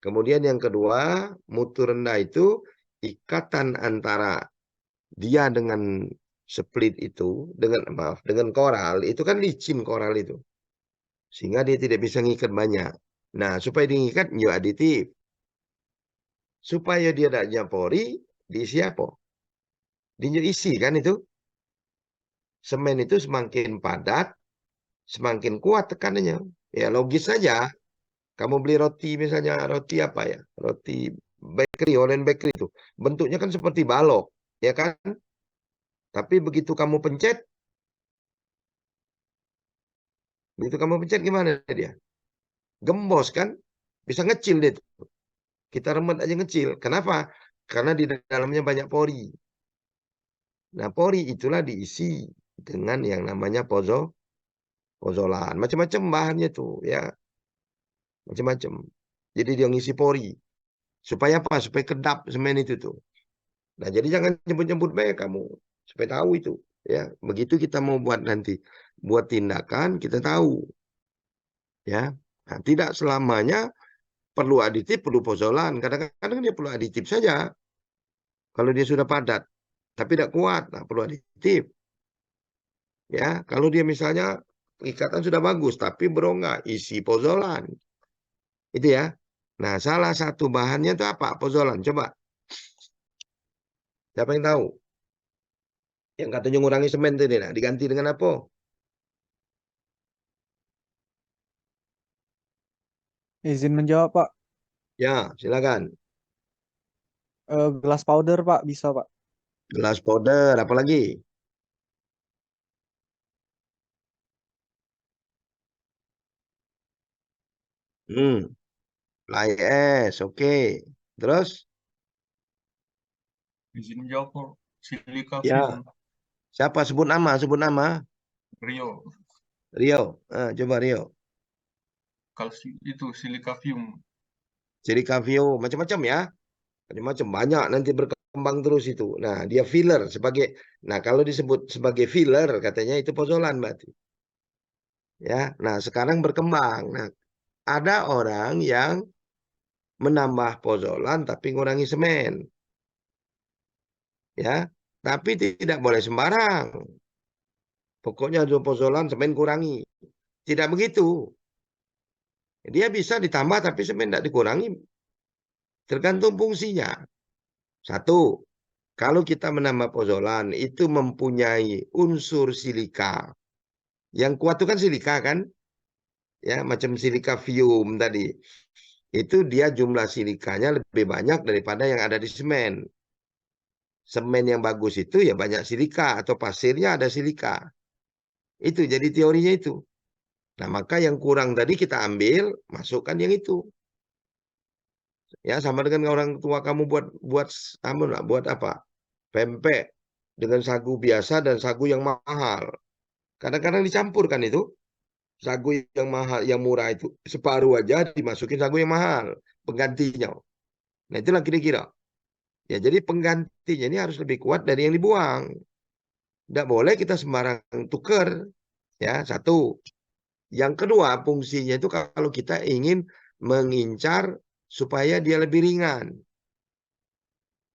Kemudian yang kedua, mutu rendah itu ikatan antara dia dengan split itu, dengan koral, itu kan licin koral itu. Sehingga dia tidak bisa ngikat banyak. Nah, supaya diikat, yo aditif. Supaya dia tidak pori, diisi apa? Diisi kan itu. Semen itu semakin padat, semakin kuat tekanannya. Ya logis saja. Kamu beli roti misalnya, roti apa ya? Roti bakery, Holland bakery itu. Bentuknya kan seperti balok, ya kan? Tapi begitu kamu pencet gimana dia? Gembos kan? Bisa ngecil dia tuh. Kita remet aja ngecil. Kenapa? Karena di dalamnya banyak pori. Nah, pori itulah diisi dengan yang namanya pozolan. Macam-macam bahannya tuh, ya. Macam-macam. Jadi dia ngisi pori. Supaya apa? Supaya kedap semen itu tuh. Nah, jadi jangan jemput-jemput baik kamu. Supaya tahu itu. Ya, begitu kita mau buat nanti. Buat tindakan, kita tahu. Ya. Nah, tidak selamanya perlu aditif, perlu pozolan. Kadang-kadang dia perlu aditif saja. Kalau dia sudah padat. Tapi tidak kuat. Nah, perlu aditif. Ya, kalau dia misalnya ikatan sudah bagus, tapi berongga, isi pozolan. Itu ya. Nah, salah satu bahannya itu apa? Pozolan. Coba. Siapa yang tahu? Yang katanya ngurangi semen tadi, nah, diganti dengan apa?
Izin menjawab, Pak.
Ya, silakan.
Gelas powder, Pak. Bisa, Pak.
Gelas powder, apa lagi? Fly ash, oke. Terus?
Izin menjawab, Pak. Silika
Ya.
Fume.
Siapa? Sebut nama, sebut nama.
Rio.
Rio. Coba Rio.
Kalau itu Silika Fume.
Silika Fume, macam-macam ya. Macam-macam, banyak nanti berkembang terus itu. Nah, dia filler sebagai, nah kalau disebut sebagai filler, katanya itu pozolan berarti. Ya, nah sekarang berkembang. Nah, ada orang yang menambah pozolan tapi ngurangi semen. Ya, tapi tidak boleh sembarang. Pokoknya ada pozolan, semen kurangi. Tidak begitu. Dia bisa ditambah tapi semen tidak dikurangi. Tergantung fungsinya. Satu, kalau kita menambah pozolan itu mempunyai unsur silika. Yang kuat itu kan silika kan? Ya, macam silika fume tadi. Itu dia jumlah silikanya lebih banyak daripada yang ada di semen. Semen yang bagus itu ya banyak silika atau pasirnya ada silika. Itu jadi teorinya itu. Nah, maka yang kurang tadi kita ambil, masukkan yang itu. Ya, sama dengan orang tua kamu buat apa? Pempek dengan sagu biasa dan sagu yang mahal. Kadang-kadang dicampurkan itu. Sagu yang mahal, yang murah itu separuh aja dimasukin sagu yang mahal, penggantinya. Nah, itulah kira-kira. Ya, jadi penggantinya ini harus lebih kuat dari yang dibuang. Tidak boleh kita sembarang tuker. Ya, satu. Yang kedua, fungsinya itu kalau kita ingin mengincar supaya dia lebih ringan.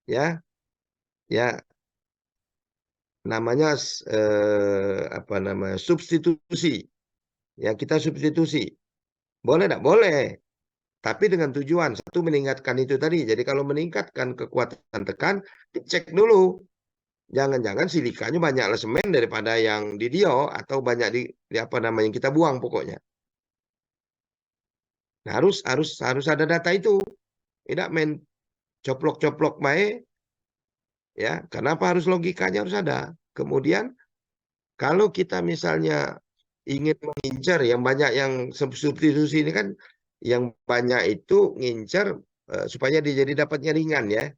Ya. Ya. Namanya apa namanya? Substitusi. Ya, kita substitusi. Boleh enggak? Boleh. Tapi dengan tujuan, satu meningkatkan itu tadi. Jadi kalau meningkatkan kekuatan tekan, dicek dulu. Jangan-jangan silikanya banyak semen daripada yang di Dio atau banyak di apa namanya yang kita buang pokoknya. Nah, harus ada data itu. Tidak main coplok-coplok baik. Ya, kenapa harus logikanya harus ada. Kemudian kalau kita misalnya ingin mengincar yang banyak yang substitusi ini kan yang banyak itu ngincar supaya dia jadi dapatnya ringan ya.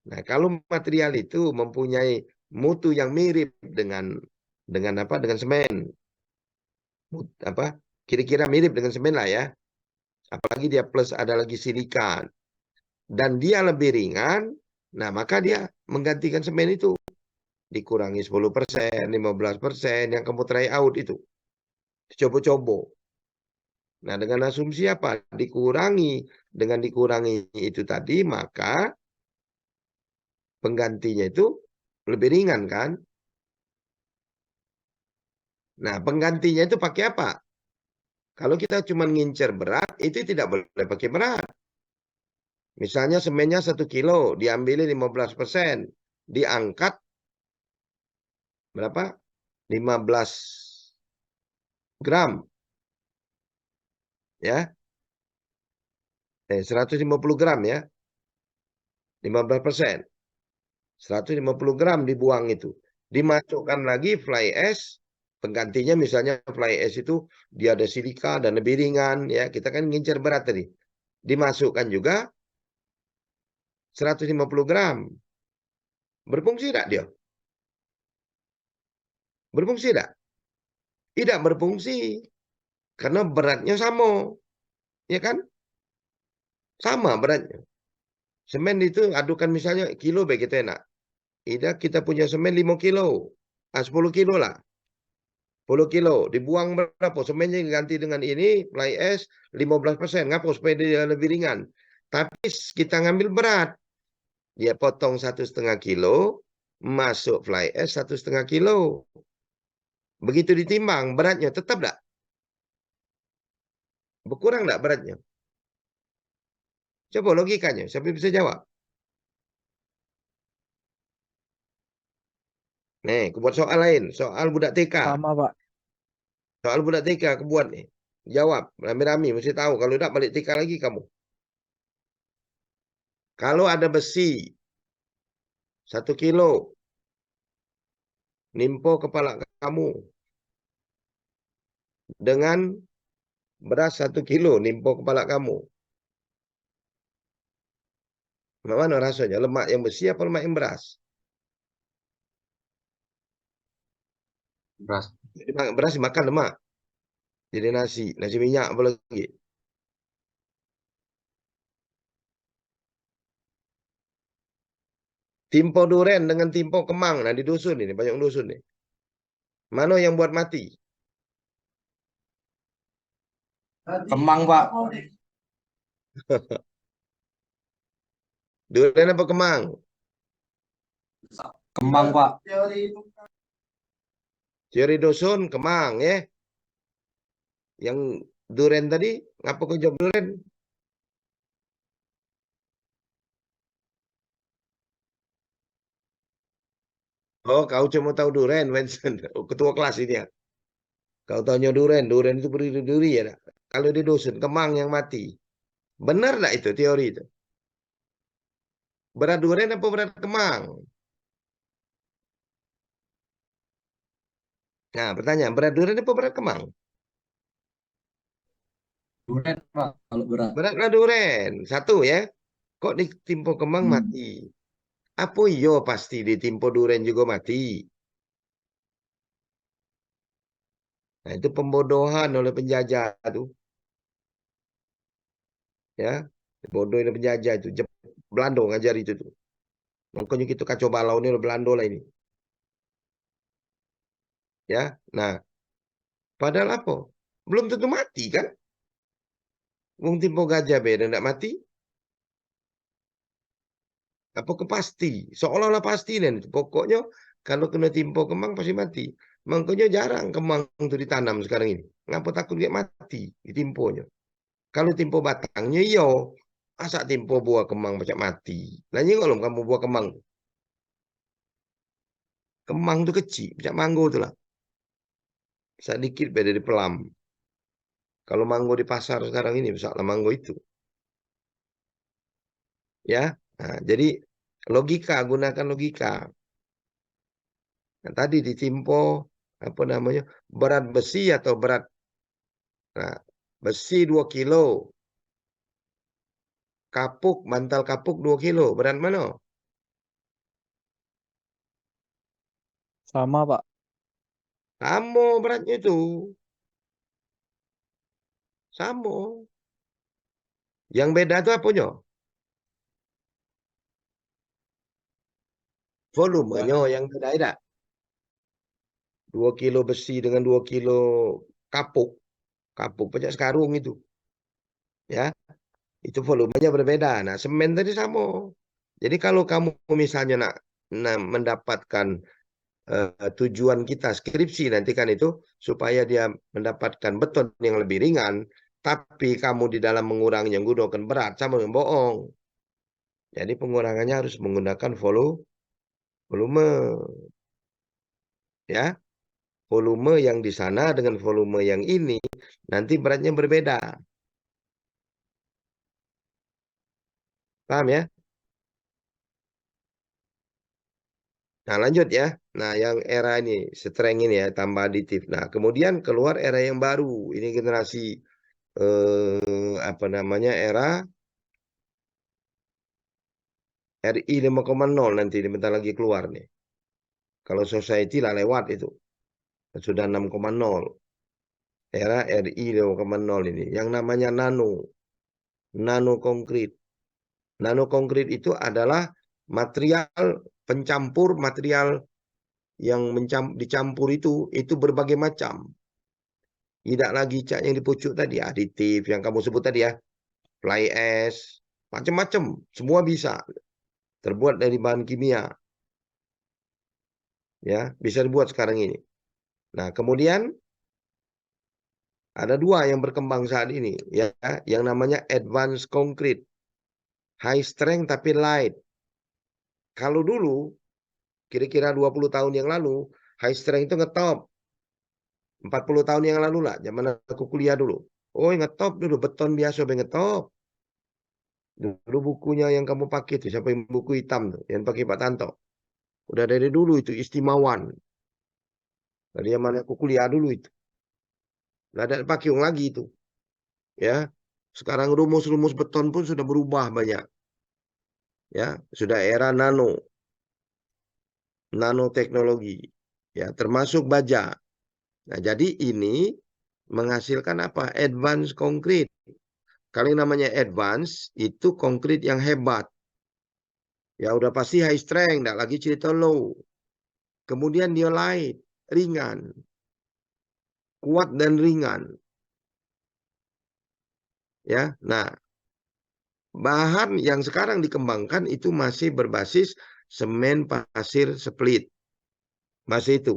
Nah, kalau material itu mempunyai mutu yang mirip dengan apa? Dengan semen. Kira-kira mirip dengan semen lah ya. Apalagi dia plus ada lagi silika. Dan dia lebih ringan, nah maka dia menggantikan semen itu. Dikurangi 10%, 15% yang kamu try out itu. Coba-coba. Nah, dengan asumsi apa? Dengan dikurangi itu tadi, maka penggantinya itu lebih ringan kan? Nah, penggantinya itu pakai apa? Kalau kita cuma ngincer berat, itu tidak boleh pakai berat. Misalnya semennya 1 kilo, diambil 15%, diangkat berapa? 15 gram. Ya. 150 gram ya. 15%. 150 gram dibuang itu. Dimasukkan lagi fly ash. Penggantinya misalnya fly ash itu dia ada silika dan lebih ringan. Ya, kita kan ngincer berat tadi. Dimasukkan juga 150 gram. Berfungsi tidak dia? Berfungsi tidak? Tidak berfungsi. Karena beratnya sama. Ya kan? Sama beratnya. Semen itu adukan misalnya kilo baik itu enak. Kita punya semen 5 kilo. 10 kilo lah. 10 kilo. Dibuang berapa? Semennya diganti dengan ini, fly ash 15%. Ngapa? Supaya dia lebih ringan. Tapi kita ngambil berat. Dia potong 1,5 kilo. Masuk fly ash 1,5 kilo. Begitu ditimbang, beratnya tetap enggak? Berkurang enggak beratnya? Coba logikanya. Siapa bisa jawab? Nih, aku buat soal lain. Soal budak TK.
Sama, Pak.
Soal budak TK aku buat nih. Jawab. Rame-rame. Mesti tahu. Kalau tidak balik TK lagi kamu. Kalau ada besi 1 kilo. Nimpo kepala kamu. Dengan beras 1 kilo. Nimpo kepala kamu. Mana rasanya? Lemak yang besi apa lemak yang beras?
Beras.
Beras dimakan lemak. Jadi nasi. Nasi minyak apa lagi? Timpo duren dengan timpo kemang. Nah di dusun ini. Banyak dusun nih. Mana yang buat mati?
Kemang, Pak.
Duren apa kemang?
Kemang, Pak.
Teori dusun kemang ya. Yang duren tadi, ngapa kau jawab duren? Oh, kau cuma tahu duren, Vincent. Ketua kelas ini ya. Kau tanya duren, duren itu berduri ya. Kalau di dusun, kemang yang mati. Benar enggak itu teori itu? Berat duren apa berat kemang? Nah, pertanyaan, berat duren apa berat kemang?
Duren, Pak, kalau berat.
Beratlah duren. Satu ya. Kok ditimpo kemang mati? Apa iyo pasti ditimpo duren juga mati? Nah, itu pembodohan oleh penjajah tuh. Ya, bodoh oleh penjajah itu. Belanda ngajar itu tuh. Makanya gitu kacau balau ini oleh Belanda lah ini. Ya, nah, padahal apa? Belum tentu mati kan? Wong timpo gajah beda enggak mati? Apa kepasti? Seolah-olah pasti nih. Pokoknya kalau kena timpo kemang pasti mati. Makanya jarang kemang itu ditanam sekarang ini. Ngapa takut dia mati ditimponya? Kalau timpo batangnya iyo. Masa timpo buah kemang macam mati. Nah ini kalau kamu buah kemang. Kemang itu kecil. Macam manggo itu lah. Sedikit beda di pelam. Kalau manggo di pasar sekarang ini. Misalnya manggo itu. Ya. Nah, jadi logika. Gunakan logika. Nah, tadi ditimpo. Apa namanya? Berat besi atau berat. Nah, besi 2 kilo. Kapuk, bantal kapuk 2 kilo. Berat mana?
Sama, Pak.
Sama beratnya itu. Sama. Yang beda itu apanya? Volumenya yang beda tidak? 2 kilo besi dengan 2 kilo kapuk. Kapuk pajak sekarung itu. Ya, itu volumenya berbeda. Nah, semen tadi sama. Jadi kalau kamu misalnya nak mendapatkan tujuan kita skripsi nanti kan itu supaya dia mendapatkan beton yang lebih ringan, tapi kamu di dalam menguranginya menggunakan berat sama yang bohong. Jadi pengurangannya harus menggunakan volume. Ya. Volume yang di sana dengan volume yang ini nanti beratnya berbeda. Paham ya? Nah, lanjut ya. Nah, yang era ini, strength ini ya, tambah aditif. Nah, kemudian keluar era yang baru. Ini generasi apa namanya? Era RI 5,0 nanti bentar lagi keluar nih. Kalau society lah lewat itu. Sudah 6,0. Era RI 5,0 ini. Yang namanya nano konkrit. Nano konkrit itu adalah material pencampur material yang dicampur itu berbagai macam. Tidak lagi cat yang di pucuk tadi, aditif yang kamu sebut tadi ya, fly ash, macam-macam, semua bisa terbuat dari bahan kimia. Ya, bisa dibuat sekarang ini. Nah, kemudian ada dua yang berkembang saat ini ya, yang namanya advanced concrete. High strength tapi light. Kalau dulu kira-kira 20 tahun yang lalu, high strength itu ngetop. 40 tahun yang lalu lah, zaman aku kuliah dulu. Oh, ngetop dulu, beton biasa ngetop. Dulu bukunya yang kamu pakai itu, siapa yang buku hitam tuh, yang pakai Pak Tanto. Udah dari dulu itu istimewan. Dari zaman aku kuliah dulu itu. Nggak ada pakai lagi itu. Ya, sekarang rumus-rumus beton pun sudah berubah banyak. Ya, sudah era nanoteknologi. Ya, termasuk baja. Nah, jadi ini menghasilkan apa? Advanced concrete. Kalau yang namanya advance itu konkrit yang hebat. Ya udah pasti high strength, enggak lagi cerita low. Kemudian dia light, ringan. Kuat dan ringan. Ya. Nah, bahan yang sekarang dikembangkan itu masih berbasis semen pasir split. Masih itu.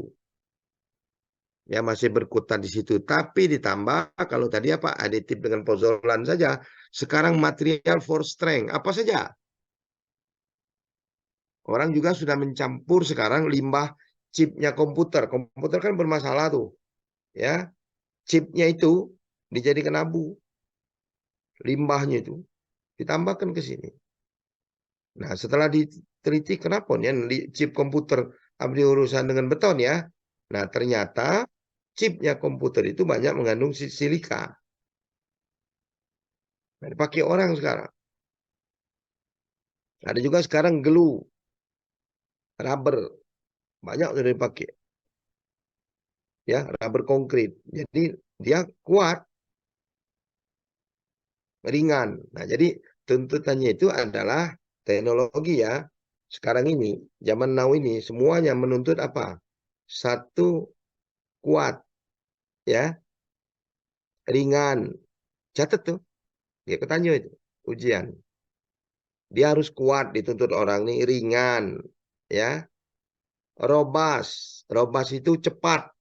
Ya masih berkutat di situ. Tapi ditambah kalau tadi apa aditif dengan pozolan saja. Sekarang material for strength. Apa saja? Orang juga sudah mencampur sekarang limbah chipnya komputer. Komputer kan bermasalah tuh. Ya. Chipnya itu dijadikan abu. Limbahnya itu ditambahkan ke sini. Nah, setelah diteliti kenapa nih chip komputer ada urusan dengan beton ya. Nah, ternyata chipnya komputer itu banyak mengandung silika. Nah, dipakai orang sekarang. Ada juga sekarang glue, rubber, banyak sudah dipakai. Ya, rubber konkrit. Jadi dia kuat, ringan. Nah, jadi tuntutannya itu adalah teknologi ya. Sekarang ini, zaman now ini semuanya menuntut apa? Satu, kuat, ya, ringan. Catat tuh, dia ketanya itu ujian. Dia harus kuat dituntut orang nih, ringan, ya. Robust, robust itu cepat,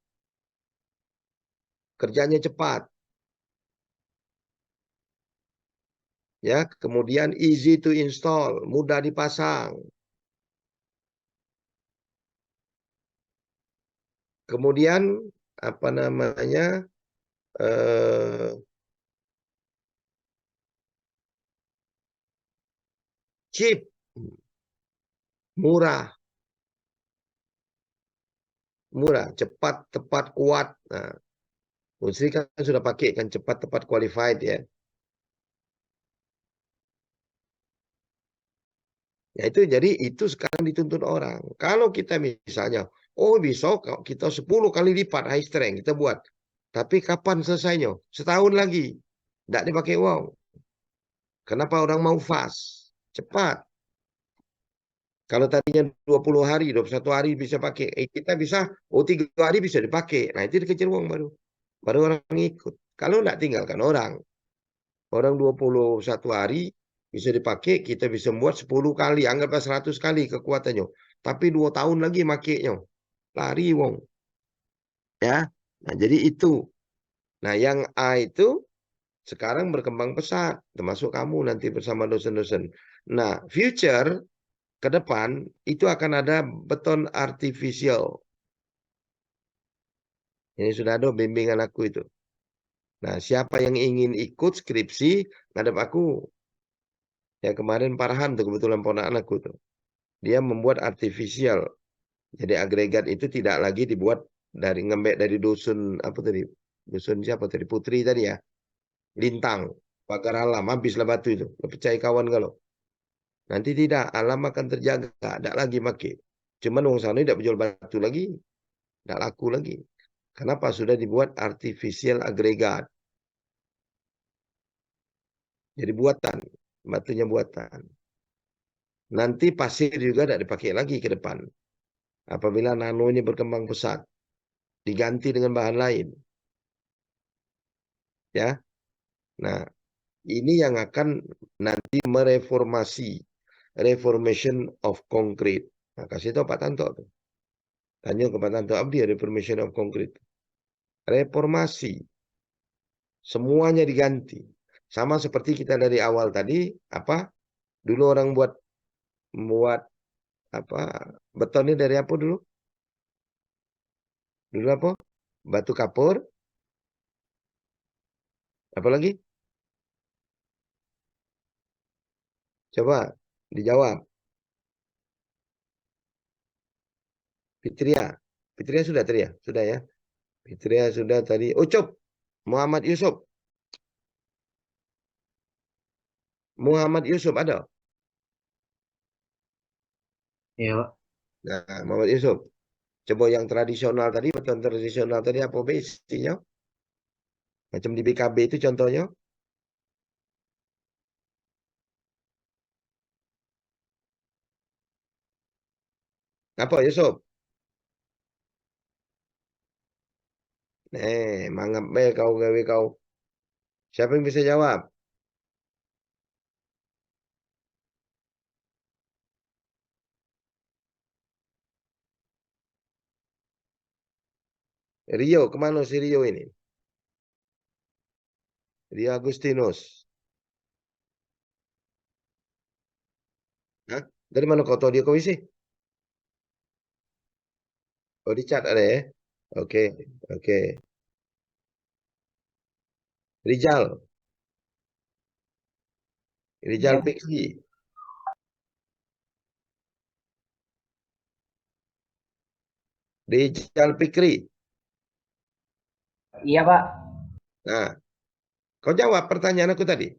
kerjanya cepat. Ya, kemudian easy to install, mudah dipasang. Kemudian apa namanya? Cheap, murah, cepat, tepat, kuat. Nah, Unsri kan sudah pakai kan cepat, tepat, qualified ya. Ya itu jadi itu sekarang dituntut orang. Kalau kita misalnya, oh bisa kita 10 kali lipat high strength kita buat. Tapi kapan selesainya? Setahun lagi. Tidak dipakai wow. Kenapa orang mau fast? Cepat. Kalau tadinya 20 hari, 21 hari bisa pakai. Kita bisa, 3 hari bisa dipakai. Nah, itu dikejar uang baru. Baru orang ikut. Kalau tidak tinggalkan orang. Orang 21 hari bisa dipakai, kita bisa membuat 10 kali. Anggaplah 100 kali kekuatannya. Tapi 2 tahun lagi makainya. Lari wong. Ya. Nah, jadi itu. Nah, yang A itu sekarang berkembang pesat. Termasuk kamu nanti bersama dosen-dosen. Nah, future ke depan itu akan ada beton artifisial. Ini sudah ada bimbingan aku itu. Nah, siapa yang ingin ikut skripsi, ngadep aku. Ya kemarin Farhan tuh kebetulan ponakan aku tuh. Dia membuat artifisial. Jadi agregat itu tidak lagi dibuat dari ngembek dari dusun apa tadi? Dusun siapa tadi? Putri tadi ya. Lintang, pagar alam, habislah batu itu. Percaya kawan kalau. Nanti tidak, alam akan terjaga, tidak lagi pakai. Cuman wong sana tidak menjual batu lagi, tidak laku lagi. Kenapa? Sudah dibuat artificial agregat. Jadi buatan, batunya buatan. Nanti pasir juga tidak dipakai lagi ke depan. Apabila nano ini berkembang pesat, diganti dengan bahan lain. Ya, nah ini yang akan nanti mereformasi, reformation of concrete. Nah, kasih tahu Pak Tanto tuh. Tanya ke Pak Tanto Abdi, reformation of concrete. Reformasi. Semuanya diganti. Sama seperti kita dari awal tadi, apa? Dulu orang buat apa? Betonnya dari apa dulu? Dulu apa? Batu kapur. Apa lagi? Coba dijawab. Fitria. Fitria sudah tadi ya? Sudah ya? Fitria sudah tadi. Ucup. Muhammad Yusuf. Muhammad Yusuf ada?
Iya, Pak.
Nah, Muhammad Yusuf. Coba yang tradisional tadi, beton tradisional tadi apa basinya? Macam di BKB itu contohnya. Apa Yusuf? Mangap be kau gawe kau. Siapa yang bisa jawab? Rio, kemana si Rio ini? Rio Agustinus. Hah? Dari mana kau tahu dia kau isi? Oh, di chat ada ya? Oke, oke. Rijal. Rijal
Iya.
Pixi. Rijal Pikri.
Iya, Pak.
Nah, kau jawab pertanyaan aku tadi.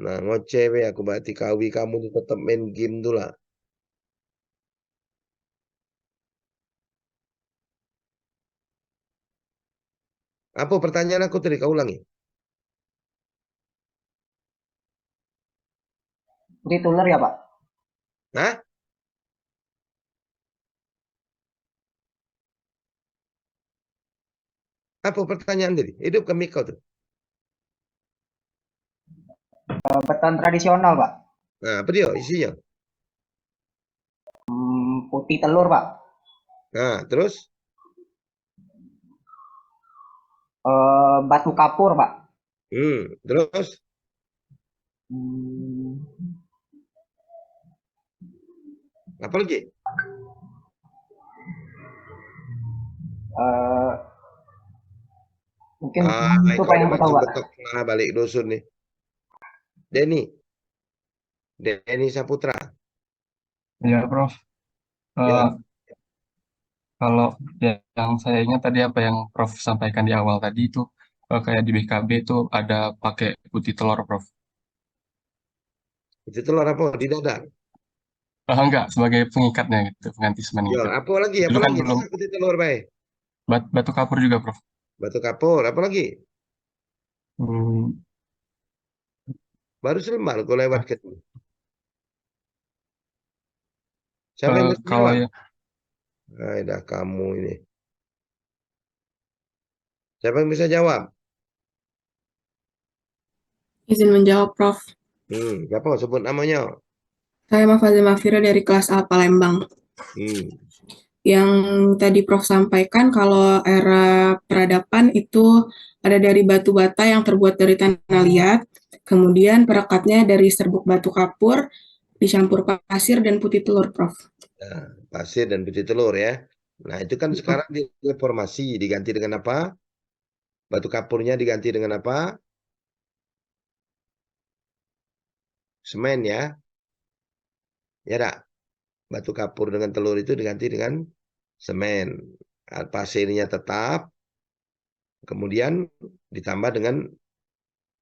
Nah, ngoceh be aku berarti kawi kamu tuh tetap main game tuh lah. Apa pertanyaan aku tadi? Kau ulangi.
Putih tuler ya, Pak?
Hah? Apa pertanyaan tadi? Hidup ke Miko tuh.
Beton tradisional, Pak.
Nah, apa dia isinya?
Putih telur, Pak.
Nah, terus?
Batu kapur, Pak.
Terus? Apa lagi?
Mungkin itu Pak yang aku tahu, Pak.
Betok lah balik dusun nih. Denny Saputra.
Ya, Prof.
Ya.
Kalau yang saya ingat tadi apa yang Prof sampaikan di awal tadi itu kayak di BKB itu ada pakai putih telur, Prof.
Putih telur apa? Di dadar?
enggak, sebagai pengikatnya gitu, pengganti semen
Ya,
gitu.
apa lagi?
Dulu
Apa
kan
lagi?
belum
Masa putih telur, Bay?
batu kapur juga, Prof.
Batu kapur, apa lagi?
Hmm,
Baru selembar kau lewat ke sini. Siapa yang bisa
kalau
jawab?
ya
Dah kamu ini. Siapa yang bisa jawab?
Izin menjawab, Prof.
Siapa? Sebut namanya.
Saya Mafazil Mafira dari kelas A Palembang. Yang tadi Prof sampaikan kalau era peradaban itu ada dari batu bata yang terbuat dari tanah liat, kemudian perekatnya dari serbuk batu kapur, dicampur pasir dan putih telur, Prof.
Nah, pasir dan putih telur ya. Nah, itu kan sekarang direformasi, diganti dengan apa? Batu kapurnya diganti dengan apa? Semen ya. Ya dak. Batu kapur dengan telur itu diganti dengan semen. Pasirnya tetap, kemudian ditambah dengan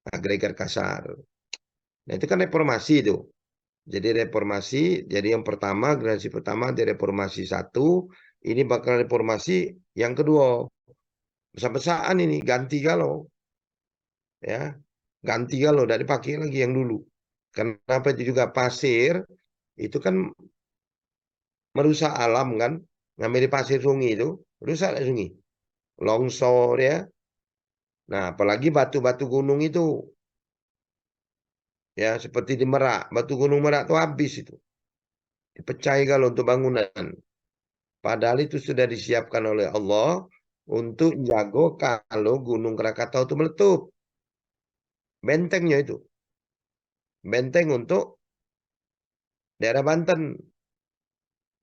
agregat kasar. Nah, itu kan reformasi itu. Jadi reformasi, jadi yang pertama, generasi pertama di reformasi 1, ini bakal reformasi yang kedua. Besar-besaran ini, ganti galau. Ya, ganti galau, tidak dipakai lagi yang dulu. Kenapa itu juga pasir, itu kan merusak alam kan. Ngambil pasir sungai itu, rusak sungai. Longsor ya. Nah, apalagi batu-batu gunung itu. Ya, seperti di Merak. Batu gunung Merak itu habis itu. Dipecah kalau untuk bangunan. Padahal itu sudah disiapkan oleh Allah untuk jago kalau Gunung Krakatau itu meletup. Bentengnya itu. Benteng untuk daerah Banten.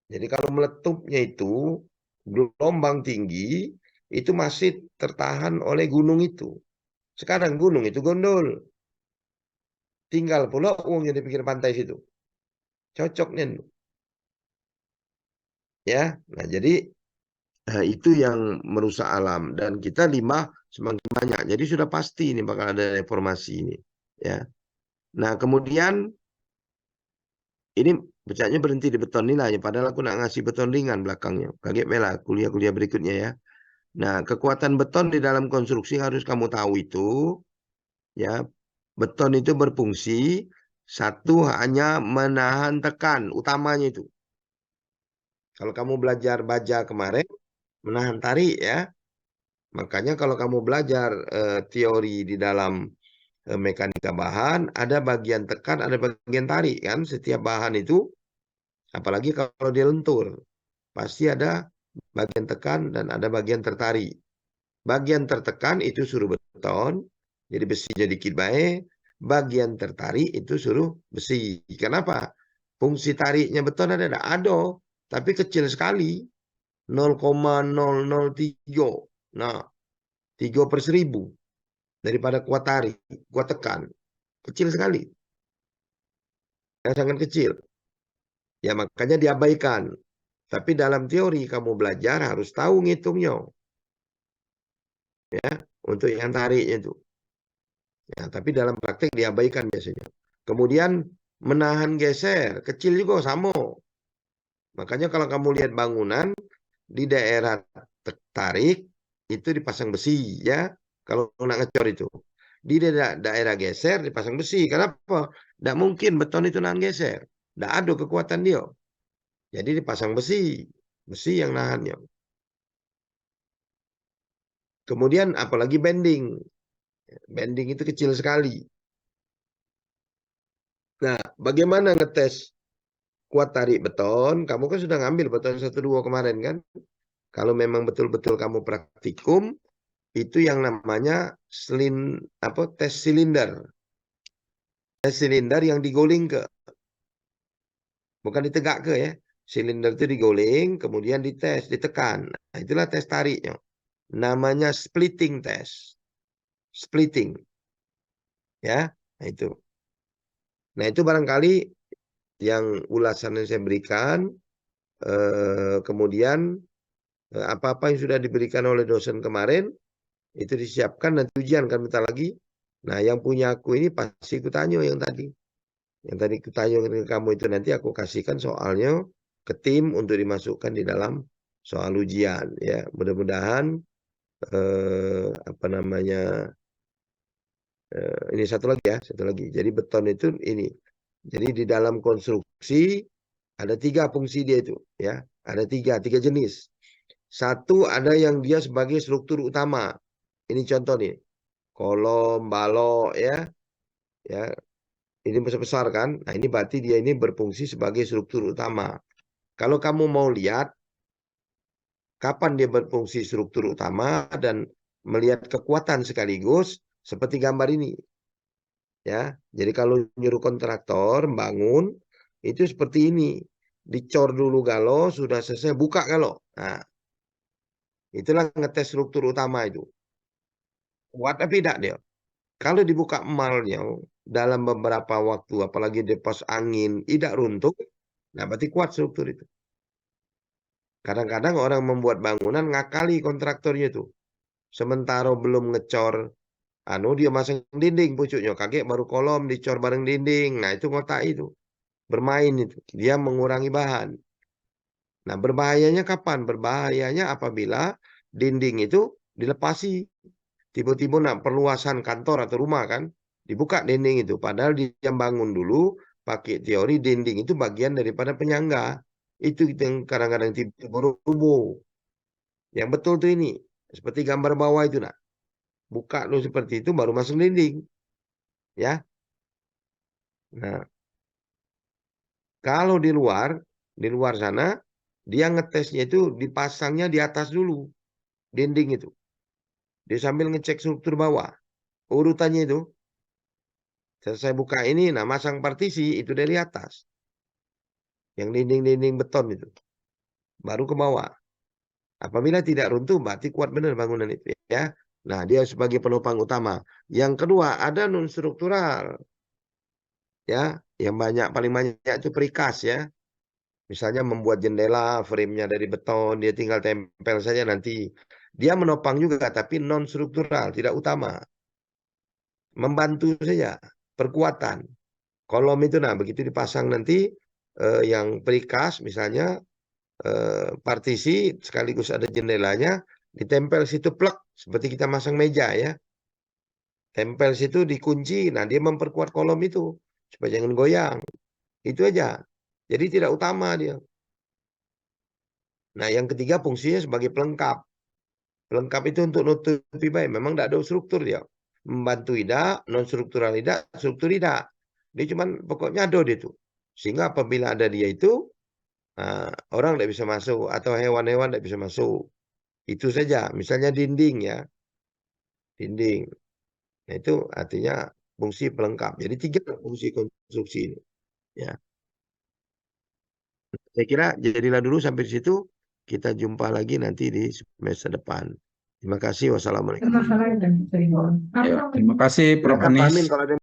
Jadi kalau meletupnya itu gelombang tinggi, itu masih tertahan oleh gunung itu. Sekarang gunung itu gondol. Tinggal pula uangnya di pinggir pantai situ. Cocok nih. Ya, nah jadi itu yang merusak alam dan kita limbah semakin banyak. Jadi sudah pasti ini bakal ada reformasi ini. Ya. Nah kemudian ini becaknya berhenti di beton nilainya. Padahal aku nak ngasih beton ringan belakangnya. Kaget bela kuliah-kuliah berikutnya ya. Nah kekuatan beton di dalam konstruksi harus kamu tahu itu. Ya, beton itu berfungsi satu hanya menahan tekan utamanya itu. Kalau kamu belajar baja kemarin menahan tarik ya. Makanya kalau kamu belajar teori di dalam mekanika bahan, ada bagian tekan, ada bagian tarik kan. Setiap bahan itu, apalagi kalau dia lentur, pasti ada bagian tekan dan ada bagian tertarik. Bagian tertekan itu suruh beton, jadi besinya dikit baik. Bagian tertarik itu suruh besi. Kenapa? Fungsi tariknya beton ada, tapi kecil sekali. 0,003. Nah, 3/1000 daripada kuat tarik, kuat tekan. Kecil sekali. Yang sangat kecil. Ya makanya diabaikan. Tapi dalam teori kamu belajar harus tahu ngitungnya. Ya, untuk yang tariknya itu. Ya, tapi dalam praktek diabaikan biasanya. Kemudian menahan geser, kecil juga sama. Makanya kalau kamu lihat bangunan di daerah tarik itu dipasang besi ya. Kalau nak ngecor itu. Di daerah geser dipasang besi. Kenapa? Tidak mungkin beton itu nahan geser. Tidak ada kekuatan dia. Jadi dipasang besi. Besi yang nahannya. Kemudian apalagi bending. Bending itu kecil sekali. Nah, bagaimana ngetes kuat tarik beton? Kamu kan sudah ngambil beton 1-2 kemarin kan? Kalau memang betul-betul kamu praktikum, itu yang namanya tes silinder. Tes silinder yang digoling ke. Bukan ditegak ke ya. Silinder itu digoling, kemudian dites, ditekan. Nah, itulah tes tariknya. Namanya splitting test. Splitting. Ya, nah itu. Nah, itu barangkali yang ulasan yang saya berikan. Kemudian apa-apa yang sudah diberikan oleh dosen kemarin, itu disiapkan dan ujian kan bentar lagi. Nah, yang punya aku ini pasti aku tanya yang tadi. Yang tadi kutanya ke kamu itu nanti aku kasihkan soalnya ke tim untuk dimasukkan di dalam soal ujian ya. Mudah-mudahan apa namanya ini satu lagi. Jadi beton itu ini. Jadi di dalam konstruksi ada 3 fungsi dia itu ya. Ada tiga jenis. Satu ada yang dia sebagai struktur utama. Ini contoh nih. Kolom, balok ya. Ya. Ini besar-besar kan? Nah, ini berarti dia ini berfungsi sebagai struktur utama. Kalau kamu mau lihat kapan dia berfungsi struktur utama dan melihat kekuatan sekaligus seperti gambar ini. Ya. Jadi kalau nyuruh kontraktor bangun itu seperti ini. Dicor dulu galo, sudah selesai buka galo. Nah, itulah ngetes struktur utama itu. Kuat tapi tidak dia. Kalau dibuka emalnya dalam beberapa waktu, apalagi di pos angin, tidak runtuh, nah berarti kuat struktur itu. Kadang-kadang orang membuat bangunan ngakali kontraktornya itu. Sementara belum ngecor, dia masang dinding pucuknya, kaget baru kolom dicor bareng dinding. Nah itu ngotak itu. Bermain itu. Dia mengurangi bahan. Nah berbahayanya kapan? Berbahayanya apabila dinding itu dilepasi. Tiba-tiba nak perluasan kantor atau rumah kan, dibuka dinding itu. Padahal dia bangun dulu pakai teori dinding itu bagian daripada penyangga. Itu yang kadang-kadang tiba-tiba rubuh. Yang betul tuh ini, seperti gambar bawah itu nak. Buka lu seperti itu baru masuk dinding. Ya. Nah, kalau di luar sana, dia ngetesnya itu dipasangnya di atas dulu. Dinding itu. Dia sambil ngecek struktur bawah. Urutannya itu. Selesai buka ini, nah masang partisi itu dari atas. Yang dinding-dinding beton itu. Baru ke bawah. Apabila tidak runtuh, berarti kuat benar bangunan itu. Ya. Nah, dia sebagai penopang utama. Yang kedua, ada non-struktural. Ya, yang paling banyak itu precast ya. Misalnya membuat jendela, frame-nya dari beton, dia tinggal tempel saja nanti. Dia menopang juga, tapi non-struktural, tidak utama. Membantu saja, perkuatan. Kolom itu, nah begitu dipasang nanti, yang precast misalnya, partisi, sekaligus ada jendelanya, ditempel situ plek, seperti kita masang meja ya. Tempel situ dikunci, nah dia memperkuat kolom itu, supaya jangan goyang. Itu aja. Jadi tidak utama dia. Nah, yang ketiga fungsinya sebagai pelengkap. Pelengkap itu untuk nutupi baik. Memang tidak ada struktur dia. Membantu tidak, non-struktural tidak, struktur tidak. Dia cuman pokoknya ada dia itu. Sehingga apabila ada dia itu, orang tidak bisa masuk. Atau hewan-hewan tidak bisa masuk. Itu saja. Misalnya dinding ya. Dinding. Nah, itu artinya fungsi pelengkap. Jadi 3 fungsi konstruksi ini. Ya. Saya kira jadilah dulu sampai di situ. Kita jumpa lagi nanti di semester depan. Terima kasih. Wassalamualaikum.
Ya, terima kasih Prof. Anies.
Kalau ada